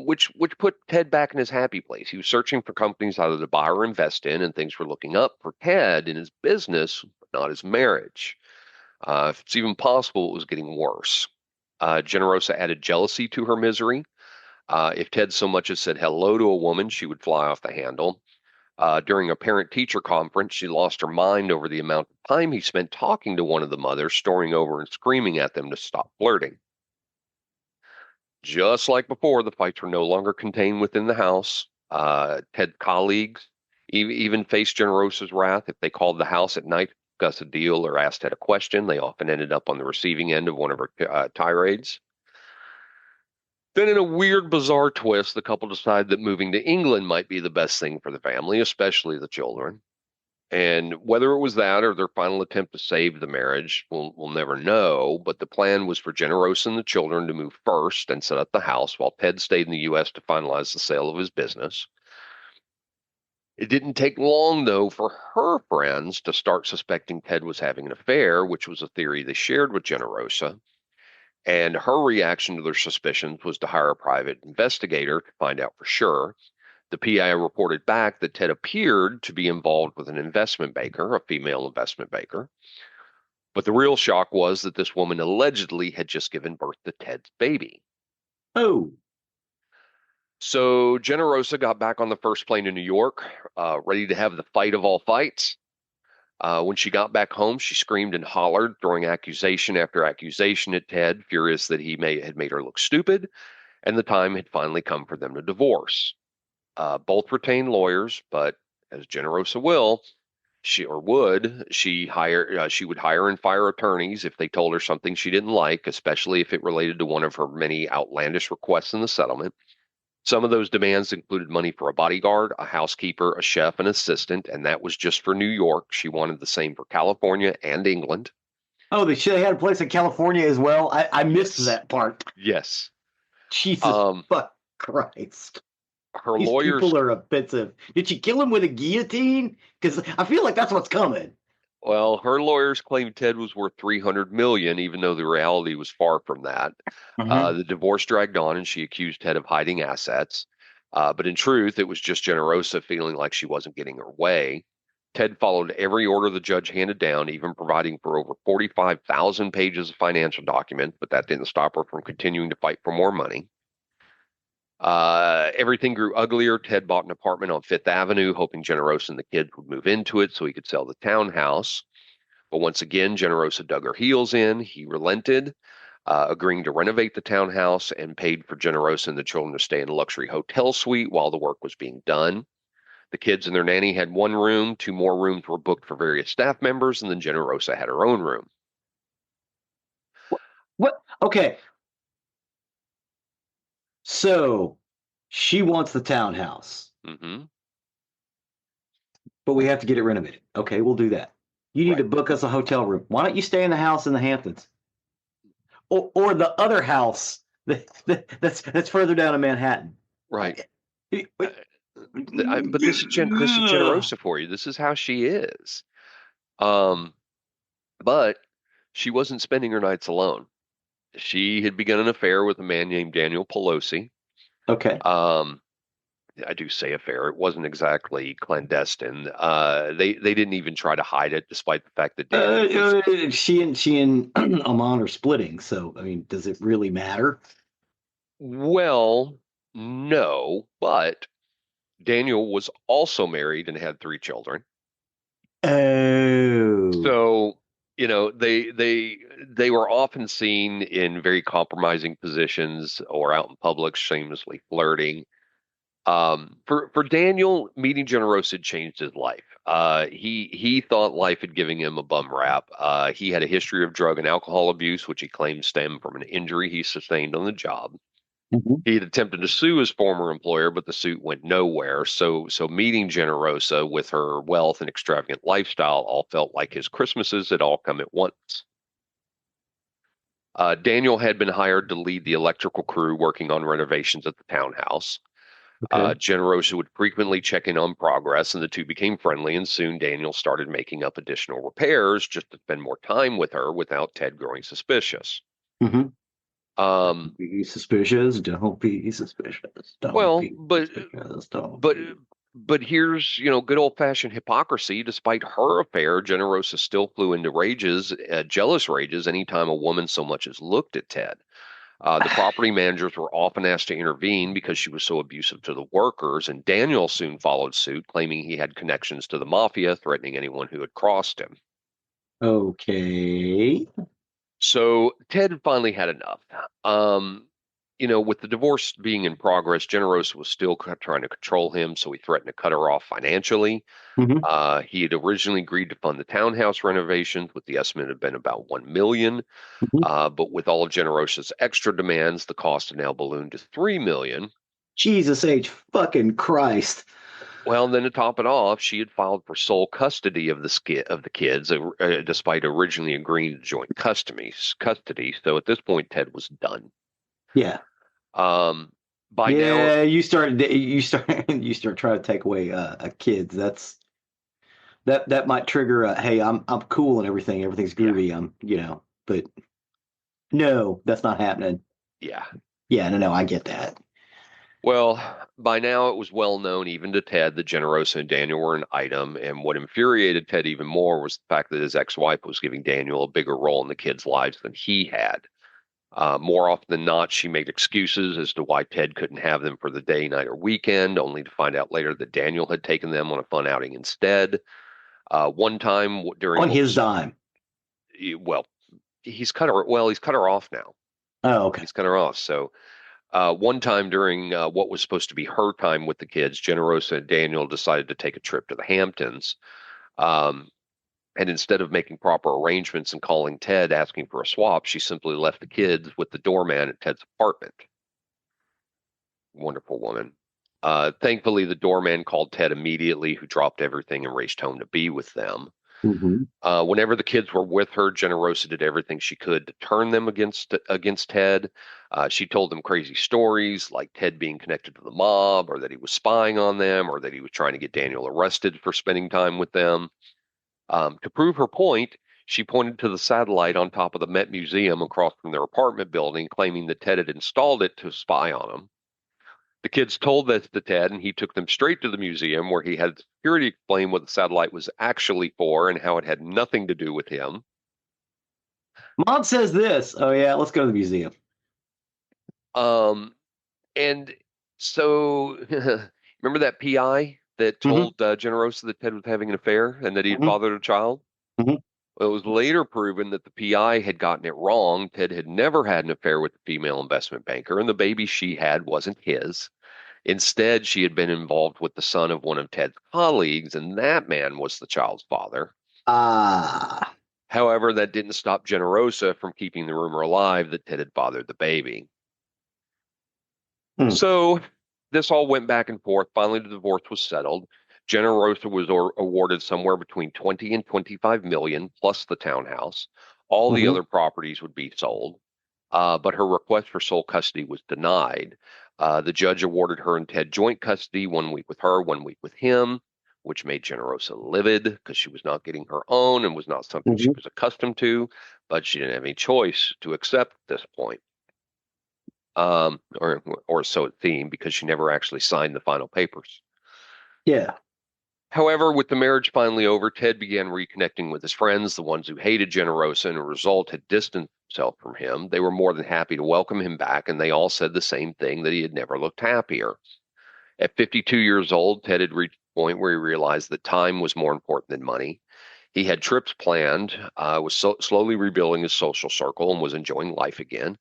which put Ted back in his happy place. He was searching for companies either to buy or invest in, and things were looking up for Ted in his business, but not his marriage. If it's even possible, it was getting worse. Generosa added jealousy to her misery. If Ted so much as said hello to a woman, she would fly off the handle. During a parent teacher conference, she lost her mind over the amount of time he spent talking to one of the mothers, storming over and screaming at them to stop flirting. Just like before, the fights were no longer contained within the house. Ted's colleagues even faced Generosa's wrath. If they called the house at night to discuss a deal or asked Ted a question, they often ended up on the receiving end of one of her tirades. Then, in a weird, bizarre twist, the couple decided that moving to England might be the best thing for the family, especially the children. And whether it was that or their final attempt to save the marriage, we'll never know. But the plan was for Generosa and the children to move first and set up the house while Ted stayed in the U.S. to finalize the sale of his business. It didn't take long, though, for her friends to start suspecting Ted was having an affair, which was a theory they shared with Generosa. And her reaction to their suspicions was to hire a private investigator to find out for sure. The PI reported back that Ted appeared to be involved with an investment banker, a female investment banker. But the real shock was that this woman allegedly had just given birth to Ted's baby. Oh. So Generosa got back on the first plane to New York, ready to have the fight of all fights. When she got back home, she screamed and hollered, throwing accusation after accusation at Ted, furious that had made her look stupid, and the time had finally come for them to divorce. Both retained lawyers, but as Generosa will, she would hire and fire attorneys if they told her something she didn't like, especially if it related to one of her many outlandish requests in the settlement. Some of those demands included money for a bodyguard, a housekeeper, a chef, an assistant, and that was just for New York. She wanted the same for California and England. Oh, they had a place in California as well. I missed Yes. that part. Yes. Jesus Um, fuck Christ. her These lawyers people are offensive. Did she kill him with a guillotine? Because I feel like that's what's coming. Well, her lawyers claimed Ted was worth 300 million, even though the reality was far from that. Mm-hmm. The divorce dragged on, and she accused Ted of hiding assets. But in truth, it was just Generosa feeling like she wasn't getting her way. Ted followed every order the judge handed down, even providing for over 45,000 pages of financial documents, but that didn't stop her from continuing to fight for more money. Everything grew uglier. Ted bought an apartment on Fifth Avenue, hoping Generosa and the kids would move into it so he could sell the townhouse. But once again, Generosa dug her heels in. He relented, agreeing to renovate the townhouse and paid for Generosa and the children to stay in a luxury hotel suite while the work was being done. The kids and their nanny had one room. Two more rooms were booked for various staff members, and then Generosa had her own room. What? Okay. So she wants the townhouse, Mm-hmm. but we have to get it renovated. Okay, we'll do that. You need Right. to book us a hotel room. Why don't you stay in the house in the Hamptons? Or the other house that's further down in Manhattan. Right. I- But this is Generosa for you. This is how she is. Um, but she wasn't spending her nights alone. She had begun an affair with a man named Daniel Pelosi. Okay. Um, I do say affair. It wasn't exactly clandestine. They didn't even try to hide it, despite the fact that Daniel was She and Amon are splitting. So I mean, does it really matter? well, no, but Daniel was also married and had three children. Oh. So, they were often seen in very compromising positions or out in public, shamelessly flirting. For Daniel, meeting Generosa had changed his life. He thought life had given him a bum rap. He had a history of drug and alcohol abuse, which he claimed stemmed from an injury he sustained on the job. Mhm. He had attempted to sue his former employer, but the suit went nowhere. So meeting Generosa with her wealth and extravagant lifestyle all felt like his Christmases had all come at once. Daniel had been hired to lead the electrical crew working on renovations at the townhouse. Okay. Generosa would frequently check in on progress, and the two became friendly, and soon Daniel started making up additional repairs just to spend more time with her without Ted growing suspicious. Mm-hmm. Um, Don't be suspicious. Don't be suspicious. Don't well, be but suspicious. Don't but be. but here's, good old-fashioned hypocrisy. Despite her affair, Generosa still flew into rages, jealous rages, anytime a woman so much as looked at Ted. The property managers were often asked to intervene because she was so abusive to the workers, and Daniel soon followed suit, claiming he had connections to the mafia, threatening anyone who had crossed him. Okay. So Ted finally had enough. With the divorce being in progress, Generosa was still trying to control him, so he threatened to cut her off financially. Mm-hmm. He had originally agreed to fund the townhouse renovations, with the estimate had been about 1 million. Mm-hmm. But with all of Generosa's extra demands, the cost had now ballooned to 3 million. Jesus H. fucking Christ. Well, then to top it off, she had filed for sole custody of the kids, despite originally agreeing to joint custody. Custody. So at this point, Ted was done. Yeah. Um, by now, Yeah. You start trying to take away kids. That might trigger a hey, I'm cool and everything. Everything's yeah, groovy. But no, that's not happening. yeah. Yeah. No. I get that. Well, by now it was well known even to Ted that Generosa and Daniel were an item, and what infuriated Ted even more was the fact that his ex-wife was giving Daniel a bigger role in the kids' lives than he had. More often than not, she made excuses as to why Ted couldn't have them for the day, night, or weekend, only to find out later that Daniel had taken them on a fun outing instead. One time during On what his was, dime. well, he's cut her off now. Oh, okay. He's cut her off. So one time during what was supposed to be her time with the kids, Generosa and Daniel decided to take a trip to the Hamptons. Um, and instead of making proper arrangements and calling Ted asking for a swap, she simply left the kids with the doorman at Ted's apartment. Wonderful woman. Thankfully, the doorman called Ted immediately, who dropped everything and raced home to be with them. Mm-hmm. Whenever the kids were with her, Generosa did everything she could to turn them against Ted. She told them crazy stories, like Ted being connected to the mob, or that he was spying on them, or that he was trying to get Daniel arrested for spending time with them. To prove her point, she pointed to the satellite on top of the Met Museum across from their apartment building, claiming that Ted had installed it to spy on them. The kids told this to Ted, and he took them straight to the museum, where he had security explain what the satellite was actually for and how it had nothing to do with him. Mom says this. Oh yeah, let's go to the museum. Um, and So, remember that PI that Hmm. told Generosa that Ted was having an affair and that he had Hmm. fathered a child? Hmm. Well, it was later proven that the PI had gotten it wrong. Ted had never had an affair with the female investment banker, and the baby she had wasn't his. Instead, she had been involved with the son of one of Ted's colleagues, and that man was the child's father. Ah. However, that didn't stop Generosa from keeping the rumor alive that Ted had fathered the baby. Hmm. So this all went back and forth. Finally, the divorce was settled. Generosa was awarded somewhere between 20 and 25 million plus the townhouse. All the Hmm. other properties would be sold, but her request for sole custody was denied. The judge awarded her and Ted joint custody, 1 week with her, 1 week with him, which made Generosa livid because she was not getting her own and was not something she Hmm. was accustomed to, but she didn't have any choice to accept at this point, or so it seemed, because she never actually signed the final papers. Yeah. However, with the marriage finally over, Ted began reconnecting with his friends, the ones who hated Generosa and as a result had distanced himself from him. They were more than happy to welcome him back, and they all said the same thing, that he had never looked happier. At 52 years old, Ted had reached a point where he realized that time was more important than money. He had trips planned, was slowly rebuilding his social circle, and was enjoying life again.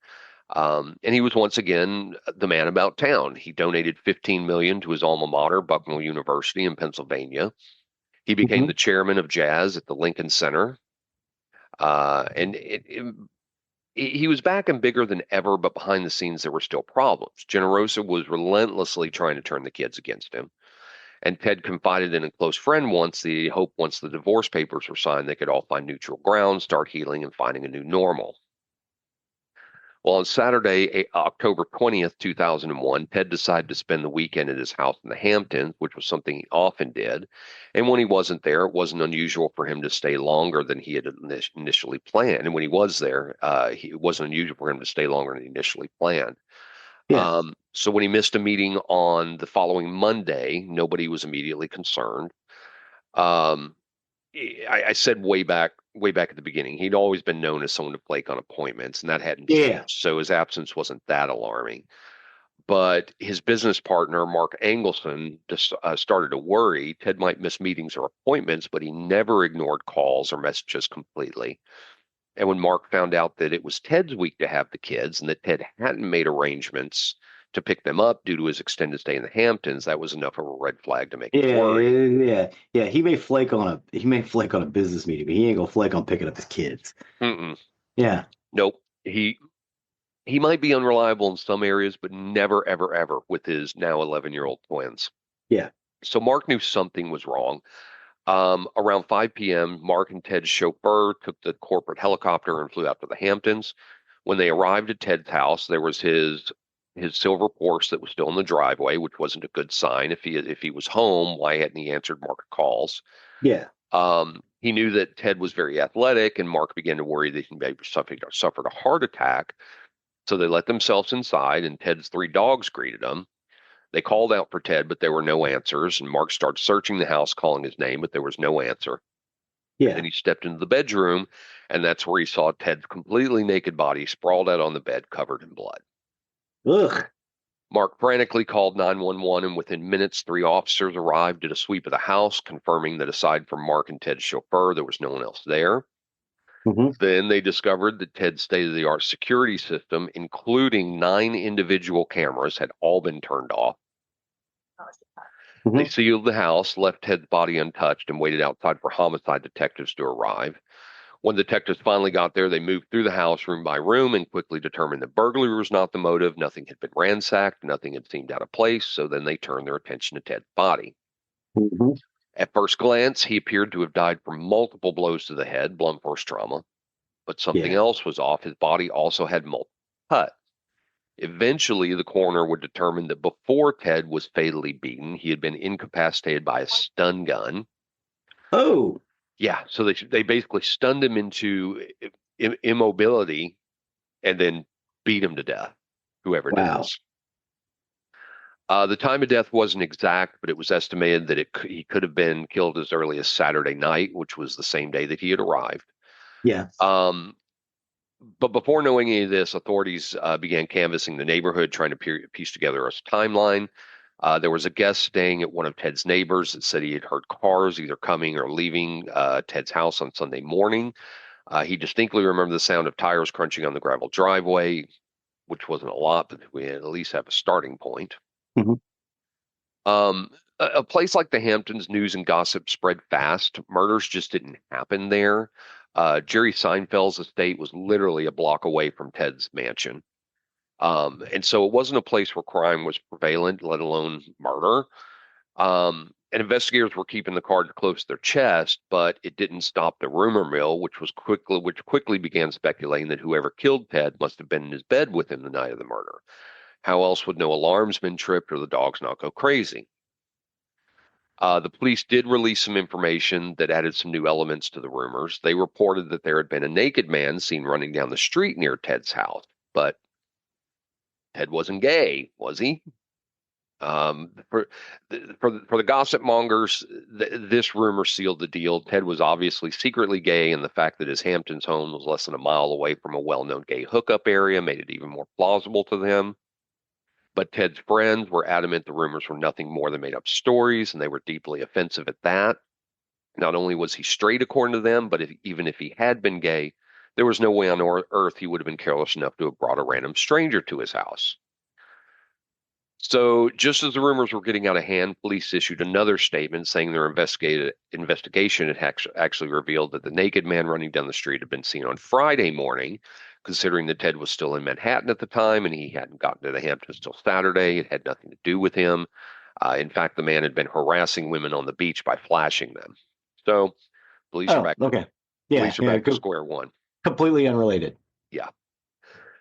And he was once again the man about town. He donated 15 million to his alma mater, Bucknell University in Pennsylvania. He became Hmm. the chairman of jazz at the Lincoln Center. And he was back and bigger than ever, but behind the scenes there were still problems. Generosa was relentlessly trying to turn the kids against him. And Ted confided in a close friend once the hope once the divorce papers were signed, they could all find neutral ground, start healing, and finding a new normal. Well, on Saturday, October 20th, 2001, Ted decided to spend the weekend at his house in the Hamptons, which was something he often did. And when he wasn't there, it wasn't unusual for him to stay longer than he had initially planned. And when he was there, it wasn't unusual for him to stay longer than he initially planned. Yeah. So when he missed a meeting on the following Monday, nobody was immediately concerned. Um, I said way back at the beginning, he'd always been known as someone to flake on appointments, and that hadn't Yeah. changed. So his absence wasn't that alarming. But his business partner, Mark Angelson, just started to worry Ted might miss meetings or appointments, but he never ignored calls or messages completely. And when Mark found out that it was Ted's week to have the kids and that Ted hadn't made arrangements to pick them up due to his extended stay in the Hamptons, that was enough of a red flag to make him Yeah, worry. yeah. He may flake on a business meeting, but he ain't gonna flake on picking up his kids. Mm-mm. Yeah. Nope. He might be unreliable in some areas, but never, ever, ever with his now 11-year-old twins. Yeah. So Mark knew something was wrong. Around 5 p.m., Mark and Ted's chauffeur took the corporate helicopter and flew out to the Hamptons. When they arrived at Ted's house, there was his silver Porsche that was still in the driveway, which wasn't a good sign. If he was home, why hadn't he answered Mark's calls? Yeah. He knew that Ted was very athletic, and Mark began to worry that he may have suffered a heart attack. So they let themselves inside, and Ted's three dogs greeted him. They called out for Ted, but there were no answers. And Mark started searching the house, calling his name, but there was no answer. And then Yeah. he stepped into the bedroom, and that's where he saw Ted's completely naked body sprawled out on the bed, covered in blood. Ugh. Mark frantically called 911, and within minutes, three officers arrived, did a sweep of the house, confirming that aside from Mark and Ted's chauffeur, there was no one else there. Hmm. Then they discovered that Ted's state of the art security system, including 9 individual cameras, had all been turned off. They Hmm. sealed the house, left Ted's body untouched, and waited outside for homicide detectives to arrive. When detectives finally got there, they moved through the house room by room and quickly determined that burglary was not the motive. Nothing had been ransacked, nothing had seemed out of place, so then they turned their attention to Ted's body. Hmm. At first glance, he appeared to have died from multiple blows to the head, blunt force trauma, but something Yeah. else was off. His body also had multiple cuts. Eventually, the coroner would determine that before Ted was fatally beaten, he had been incapacitated by a stun gun. Oh. Yeah, so they basically stunned him into immobility and then beat him to death, whoever did Wow. this. The time of death wasn't exact, but it was estimated that he could have been killed as early as Saturday night, which was the same day that he had arrived. Yeah. Um, But before knowing any of this, authorities began canvassing the neighborhood, trying to piece together a timeline. There was a guest staying at one of Ted's neighbors that said he had heard cars either coming or leaving Ted's house on Sunday morning. He distinctly remembered the sound of tires crunching on the gravel driveway, which wasn't a lot, but we at least have a starting point. Mhm. A place like the Hamptons, news and gossip spread fast. Murders just didn't happen there. Jerry Seinfeld's estate was literally a block away from Ted's mansion. And so it wasn't a place where crime was prevalent, let alone murder. And investigators were keeping the card close to their chest, but it didn't stop the rumor mill, which quickly began speculating that whoever killed Ted must have been in his bed with him the night of the murder. How else would no alarms been tripped or the dogs not go crazy? The police did release some information that added some new elements to the rumors. They reported that there had been a naked man seen running down the street near Ted's house, but Ted wasn't gay, was he? For the gossip mongers, this rumor sealed the deal. Ted was obviously secretly gay, and the fact that his Hamptons home was less than a mile away from a well-known gay hookup area made it even more plausible to them. But Ted's friends were adamant the rumors were nothing more than made-up stories, and they were deeply offensive at that. Not only was he straight according to them, but even if he had been gay, there was no way on earth he would have been careless enough to have brought a random stranger to his house. So, just as the rumors were getting out of hand, police issued another statement saying their investigation had actually revealed that the naked man running down the street had been seen on Friday morning. Considering that Ted was still in Manhattan at the time and he hadn't gotten to the Hamptons till Saturday, it had nothing to do with him. In fact, the man had been harassing women on the beach by flashing them. So, police are Oh, back. okay. Police are Yeah, back to square one. completely unrelated. Yeah.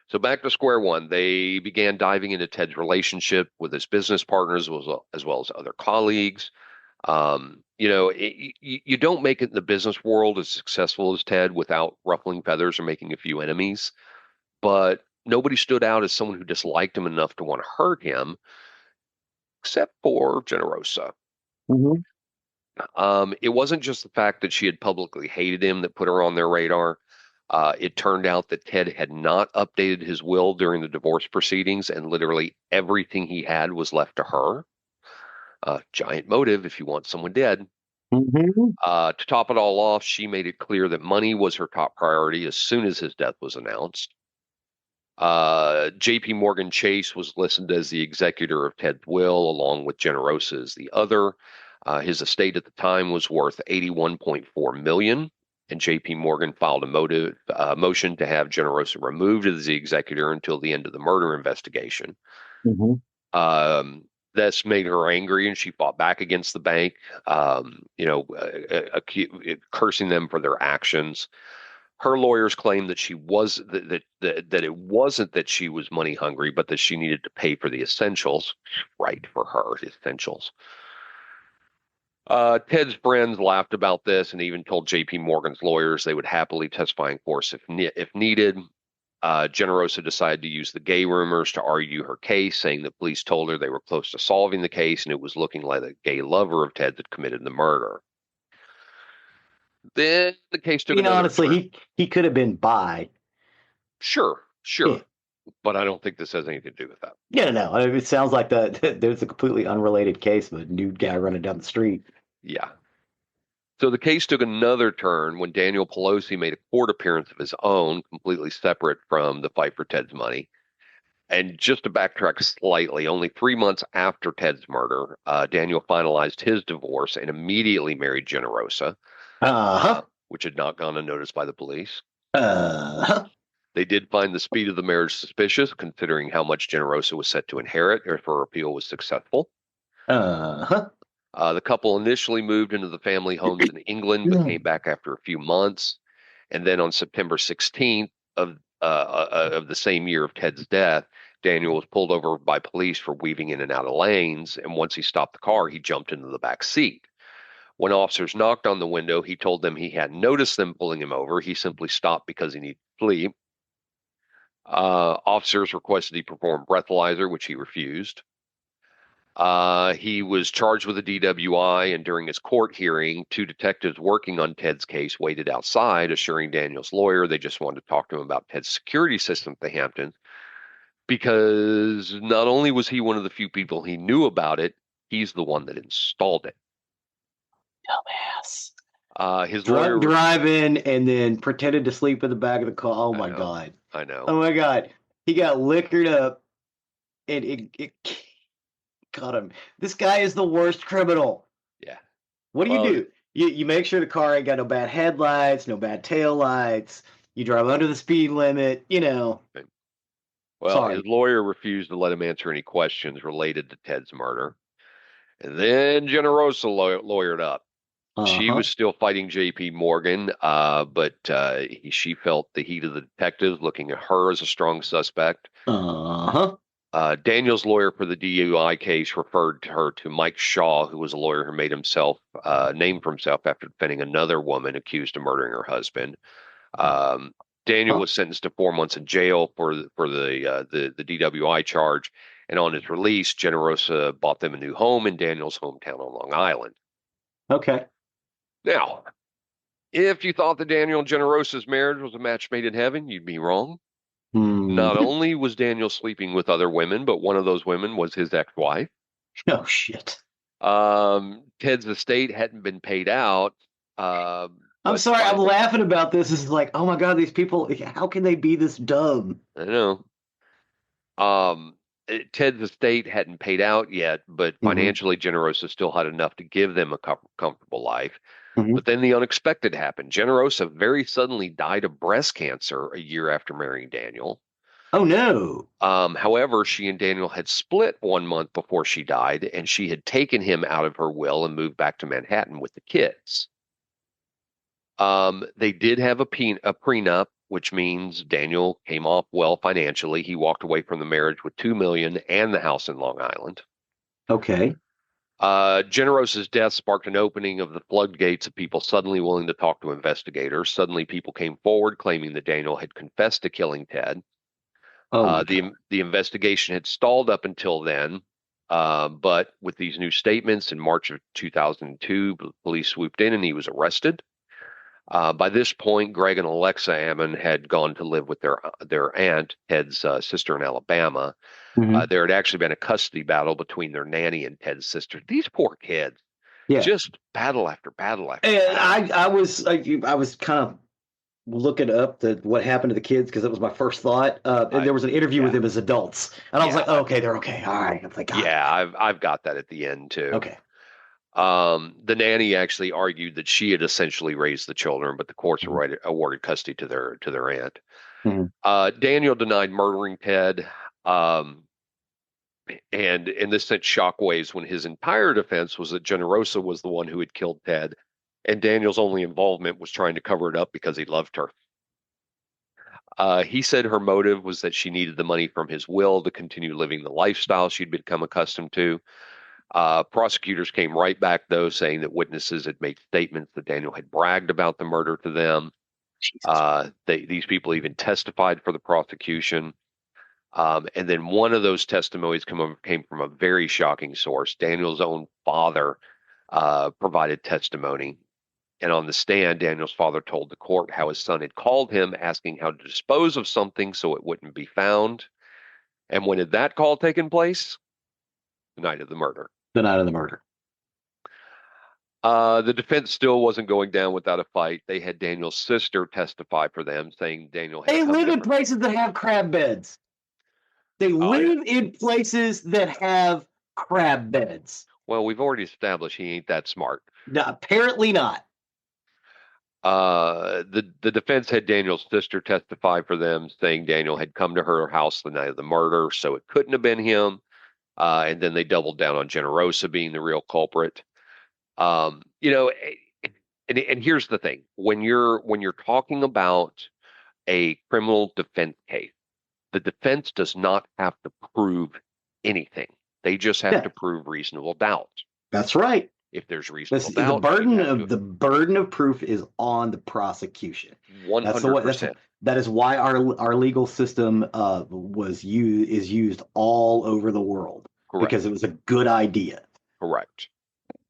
So back to square one, they began diving into Ted's relationship with his business partners as well as other colleagues. You don't make it in the business world as successful as Ted without ruffling feathers or making a few enemies. But nobody stood out as someone who disliked him enough to want to hurt him, except for Generosa. Hmm. It wasn't just the fact that she had publicly hated him that put her on their radar. It turned out that Ted had not updated his will during the divorce proceedings, and literally everything he had was left to her. Giant motive if you want someone dead. Hmm. To top it all off, she made it clear that money was her top priority as soon as his death was announced. J.P. Morgan Chase was listed as the executor of Ted's will, along with Generosa as the other. His estate at the time was worth $81.4 million, and J.P. Morgan filed a motion to have Generosa removed as the executor until the end of the murder investigation. Hmm. This made her angry, and she fought back against the bank, cursing them for their actions. Her lawyers claimed that that it wasn't that she was money hungry, but that she needed to pay for the essentials. Right, for her, essentials. Ted's friends laughed about this and even told J.P. Morgan's lawyers they would happily testify in court if needed. Generosa decided to use the gay rumors to argue her case, saying that police told her they were close to solving the case and it was looking like a gay lover of Ted that committed the murder. Then the case took another Honestly, turn. he could have been bi. Sure, Yeah. but I don't think this has anything to do with that. Yeah, no. I mean, it sounds like there's a completely unrelated case of a nude guy running down the street. Yeah. So the case took another turn when Daniel Pelosi made a court appearance of his own, completely separate from the fight for Ted's money. And just to backtrack slightly, only 3 months after Ted's murder, Daniel finalized his divorce and immediately married Generosa, Uh-huh. which had not gone unnoticed by the police. Uh-huh. They did find the speed of the marriage suspicious, considering how much Generosa was set to inherit if her appeal was successful. Uh-huh. The couple initially moved into the family homes in England, but came back after a few months. And then on September 16th of the same year of Ted's death, Daniel was pulled over by police for weaving in and out of lanes. And once he stopped the car, he jumped into the back seat. When officers knocked on the window, he told them he hadn't noticed them pulling him over. He simply stopped because he needed to flee. Officers requested he perform breathalyzer, which he refused. He was charged with a DWI, and during his court hearing, two detectives working on Ted's case waited outside, assuring Daniel's lawyer they just wanted to talk to him about Ted's security system at the Hamptons, because not only was he one of the few people he knew about it, he's the one that installed it. Dumbass. His Drunk lawyer, driving and then pretended to sleep in the back of the car. Oh my God. I know. Oh my God. He got liquored up and it got him. This guy is the worst criminal. Yeah. What do you do? You make sure the car ain't got no bad headlights, no bad tail lights. You drive under the speed limit, Well, Sorry. his lawyer refused to let him answer any questions related to Ted's murder. And then Generosa lawyered up. She was still fighting J.P. Morgan, but she felt the heat of the detectives looking at her as a strong suspect. Daniel's lawyer for the DUI case referred her to Mike Shaw, who was a lawyer who made himself name for himself after defending another woman accused of murdering her husband. Daniel was sentenced to 4 months in jail for the DWI charge, and on his release, Generosa bought them a new home in Daniel's hometown on Long Island. Okay. Now, if you thought that Daniel and Generosa's marriage was a match made in heaven, you'd be wrong. Not only was Daniel sleeping with other women, but one of those women was his ex-wife. Oh, shit. Ted's estate hadn't been paid out. I'm sorry, I'm laughing about this. This is like, oh my God, these people, how can they be this dumb? I know. Ted's estate hadn't paid out yet, but financially, Generosa still had enough to give them a comfortable life. But then the unexpected happened. Generosa very suddenly died of breast cancer a year after marrying Daniel. Oh, no. However, she and Daniel had split 1 month before she died, and she had taken him out of her will and moved back to Manhattan with the kids. They did have a prenup, which means Daniel came off well financially. He walked away from the marriage with $2 million and the house in Long Island. Okay. Generosa's death sparked an opening of the floodgates of people suddenly willing to talk to investigators. Suddenly, people came forward claiming that Daniel had confessed to killing Ted. The investigation had stalled up until then, but with these new statements in March of 2002, police swooped in and he was arrested. By this point, Greg and Alexa Ammon had gone to live with their aunt, Ted's sister in Alabama. There had actually been a custody battle between their nanny and Ted's sister. These poor kids, just battle after battle after battle. I was kind of looking up what happened to the kids because it was my first thought. And there was an interview with them as adults, and I was like, oh, okay, they're okay, all right. I'm like, I've got that at the end too. Okay. The nanny actually argued that she had essentially raised the children, but the courts awarded custody to their aunt. Daniel denied murdering Ted, and this sent shockwaves when his entire defense was that Generosa was the one who had killed Ted, and Daniel's only involvement was trying to cover it up because he loved her. He said her motive was that she needed the money from his will to continue living the lifestyle she'd become accustomed to. Prosecutors came right back, though, saying that witnesses had made statements that Daniel had bragged about the murder to them. These people even testified for the prosecution. And then one of those testimonies came from a very shocking source. Daniel's own father provided testimony. And on the stand, Daniel's father told the court how his son had called him asking how to dispose of something so it wouldn't be found. And when had that call taken place? The night of the murder. The night of the murder. The defense still wasn't going down without a fight. They had Daniel's sister testify for them, saying Daniel had come live to in places that have crab beds. They live in places that have crab beds. Well, we've already established he ain't that smart. No, apparently not. The defense had Daniel's sister testify for them, saying Daniel had come to her house the night of the murder, so it couldn't have been him. And then they doubled down on Generosa being the real culprit. And here's the thing: when you're talking about a criminal defense case, the defense does not have to prove anything. They just have to prove reasonable doubt. That's right. If there's reasonable doubt, the burden of proof is on the prosecution. 100%. That is why our legal system is used all over the world. Correct. because it was a good idea. Correct.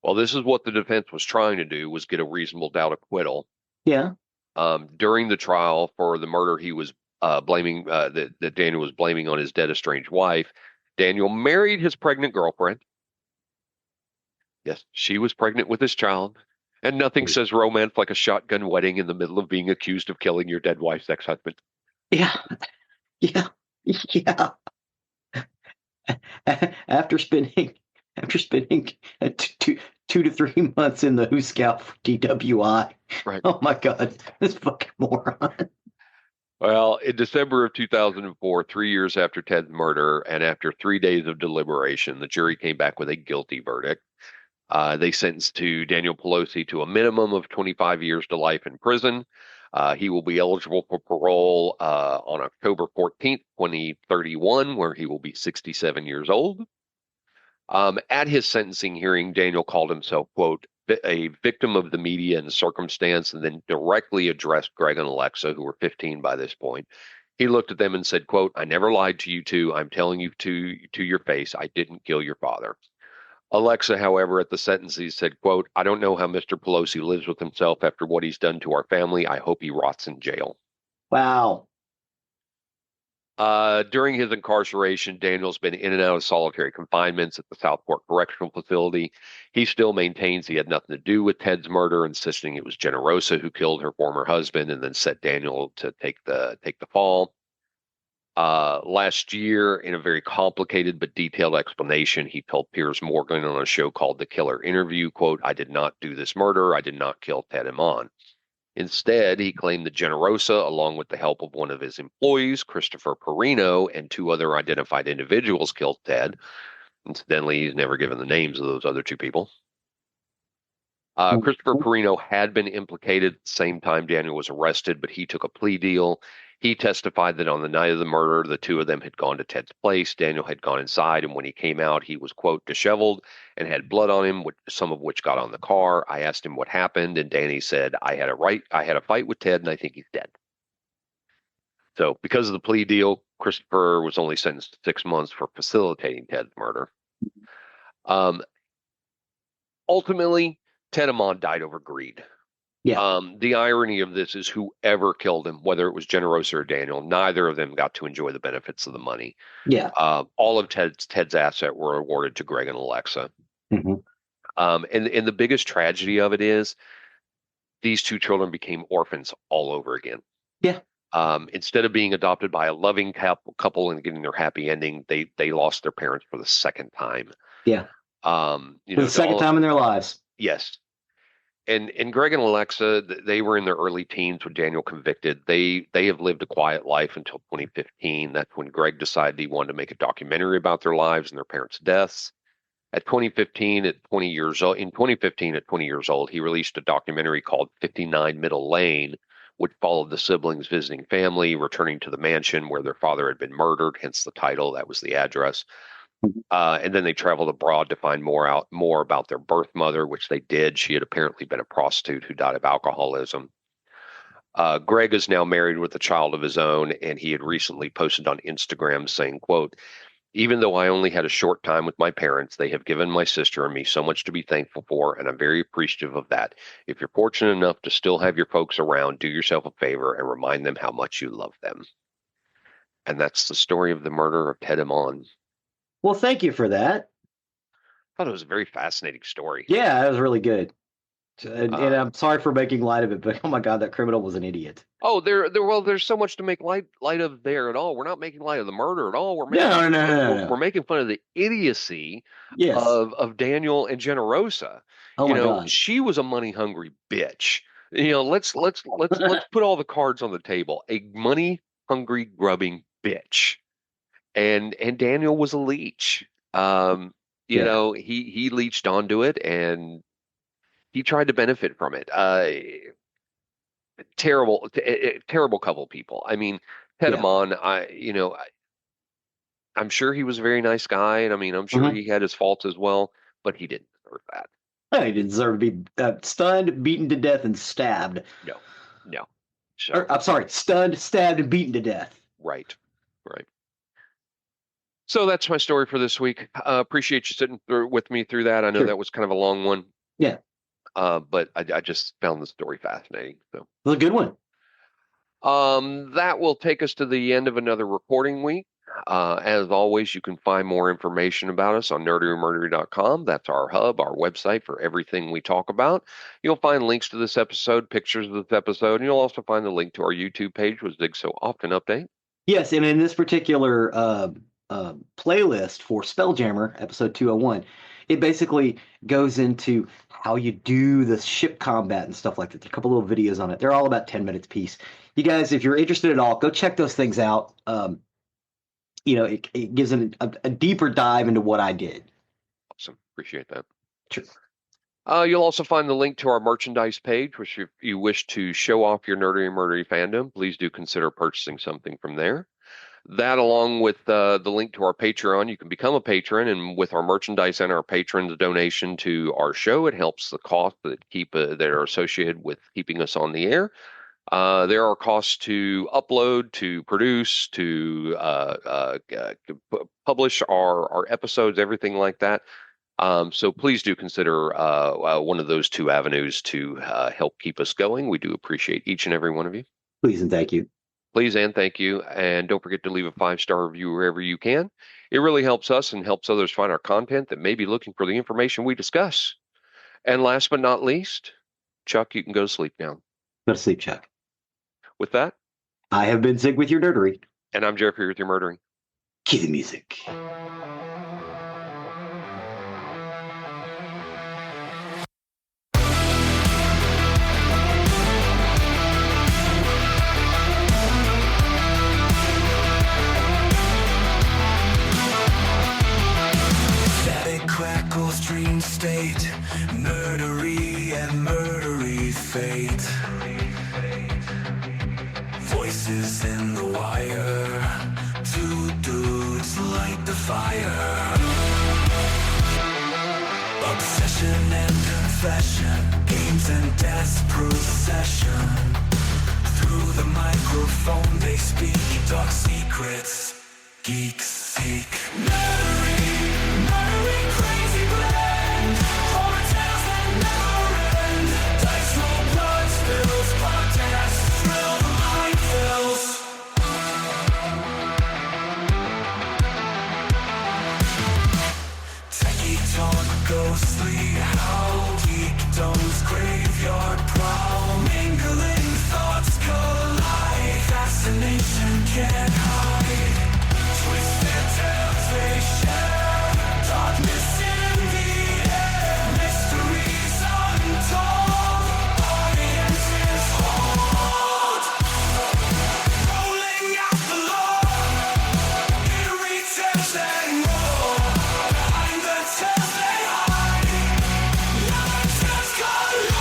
Well, this is what the defense was trying to do, was get a reasonable doubt acquittal. Yeah. During the trial for the murder, he was blaming that Daniel was blaming on his dead estranged wife. Daniel married his pregnant girlfriend. Yes, she was pregnant with his child. And nothing says romance like a shotgun wedding in the middle of being accused of killing your dead wife's ex-husband. Yeah. Yeah. Yeah. After spending two to 3 months in the Who Scout for DWI. Right. Oh my God, this fucking moron. Well, in December of 2004, 3 years after Ted's murder, and after 3 days of deliberation, the jury came back with a guilty verdict. They sentenced to Daniel Pelosi to a minimum of 25 years to life in prison. He will be eligible for parole on October 14th, 2031, where he will be 67 years old. At his sentencing hearing, Daniel called himself, quote, a victim of the media and circumstance, and then directly addressed Greg and Alexa, who were 15 by this point. He looked at them and said, quote, I never lied to you two. I'm telling you to your face, I didn't kill your father. Alexa, however, at the sentencing said, quote, I don't know how Mr. Pelosi lives with himself after what he's done to our family. I hope he rots in jail. Wow. During his incarceration, Daniel's been in and out of solitary confinements at the Southport Correctional Facility. He still maintains he had nothing to do with Ted's murder, insisting it was Generosa who killed her former husband and then set Daniel to take the fall. Last year, in a very complicated but detailed explanation, he told Piers Morgan on a show called The Killer Interview, quote, I did not do this murder. I did not kill Ted Ammon. Instead, he claimed that Generosa, along with the help of one of his employees, Christopher Perino, and two other identified individuals, killed Ted. Incidentally, he's never given the names of those other two people. Christopher Perino had been implicated at the same time Daniel was arrested, but he took a plea deal. He testified that on the night of the murder, the two of them had gone to Ted's place. Daniel had gone inside, and when he came out, he was, quote, disheveled and had blood on him, some of which got on the car. I asked him what happened, and Danny said, I had a fight with Ted, and I think he's dead. So because of the plea deal, Christopher was only sentenced to 6 months for facilitating Ted's murder. Ultimately, Ted Ammon died over greed. Yeah. The irony of this is whoever killed him, whether it was Generosa or Daniel, neither of them got to enjoy the benefits of the money. Yeah. All of Ted's assets were awarded to Greg and Alexa. Mm-hmm. And the biggest tragedy of it is these two children became orphans all over again. Yeah. Instead of being adopted by a loving couple and getting their happy ending, they lost their parents for the second time. Yeah. For the second time in their lives. Yes. And Greg and Alexa, they were in their early teens when Daniel convicted. They have lived a quiet life until 2015. That's when Greg decided he wanted to make a documentary about their lives and their parents' deaths. In 2015, at 20 years old, he released a documentary called 59 Middle Lane, which followed the siblings visiting family, returning to the mansion where their father had been murdered, hence the title. That was the address. And then they traveled abroad to find more about their birth mother, which they did. She had apparently been a prostitute who died of alcoholism. Greg is now married with a child of his own, and he had recently posted on Instagram saying, quote, even though I only had a short time with my parents, they have given my sister and me so much to be thankful for, and I'm very appreciative of that. If you're fortunate enough to still have your folks around, do yourself a favor and remind them how much you love them. And that's the story of the murder of Ted Ammon. Well, thank you for that. I thought it was a very fascinating story. Yeah, that was really good. And I'm sorry for making light of it, but oh my God, that criminal was an idiot. Oh, there's so much to make light of there at all. We're not making light of the murder at all. We're making fun of the idiocy of Daniel and Generosa. Oh my God. She was a money hungry bitch. Let's put all the cards on the table. A money hungry grubbing bitch. And Daniel was a leech. He leached onto it and he tried to benefit from it. Terrible couple of people. I mean, Ted Ammon, I'm sure he was a very nice guy, and I mean, I'm sure he had his faults as well, but he didn't deserve that. No, he didn't deserve to be stunned, beaten to death, and stabbed. No. I'm sorry, stunned, stabbed, and beaten to death. Right. So that's my story for this week. Appreciate you sitting with me through that. I know Sure. that was kind of a long one. Yeah. But I just found the story fascinating. So, It was a good one. that will take us to the end of another recording week. As always, you can find more information about us on nerdyandmurdery.com. That's our hub, our website for everything we talk about. You'll find links to this episode, pictures of this episode, and you'll also find the link to our YouTube page, which Dig so often update. Yes, and in this particular playlist for Spelljammer, episode 201, it basically goes into how you do the ship combat and stuff like that. There's a couple little videos on it. They're all about 10 minutes piece. You guys, if you're interested at all, go check those things out. It gives a deeper dive into what I did. Awesome. Appreciate that. Sure. You'll also find the link to our merchandise page, which if you wish to show off your Nerdy and Murdery fandom, please do consider purchasing something from there. That, along with the link to our Patreon, you can become a patron, and with our merchandise and our patrons' donation to our show, it helps the costs that are associated with keeping us on the air. There are costs to upload, to produce, to publish our episodes, everything like that. So please do consider one of those two avenues to help keep us going. We do appreciate each and every one of you. Please and thank you. Please and thank you. And don't forget to leave a 5-star review wherever you can. It really helps us and helps others find our content that may be looking for the information we discuss. And last but not least, Chuck, you can go to sleep now. Go to sleep, Chuck. With that, I have been Zig with your nerdery. And I'm Geoffrey with your murdering. Cue the music. Dream state, murdery and murdery fate. Voices in the wire, two dudes light the fire. Obsession and confession, games and death's procession. Through the microphone they speak dark secrets, geeks seek. Murdery, crazy blend, horror tales that never end. Dice roll, blood spills, podcasts thrill the mind fills. Techie talk, ghostly howl, geekdom's graveyard prowl. Mingling thoughts collide, fascination can't hide. Twisted tales they share, darkness in the air, mysteries untold, audiences hold. Rolling out the lore, eerie tales and more. Behind the tales they hide, nonsense collide.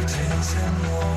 Tales and more.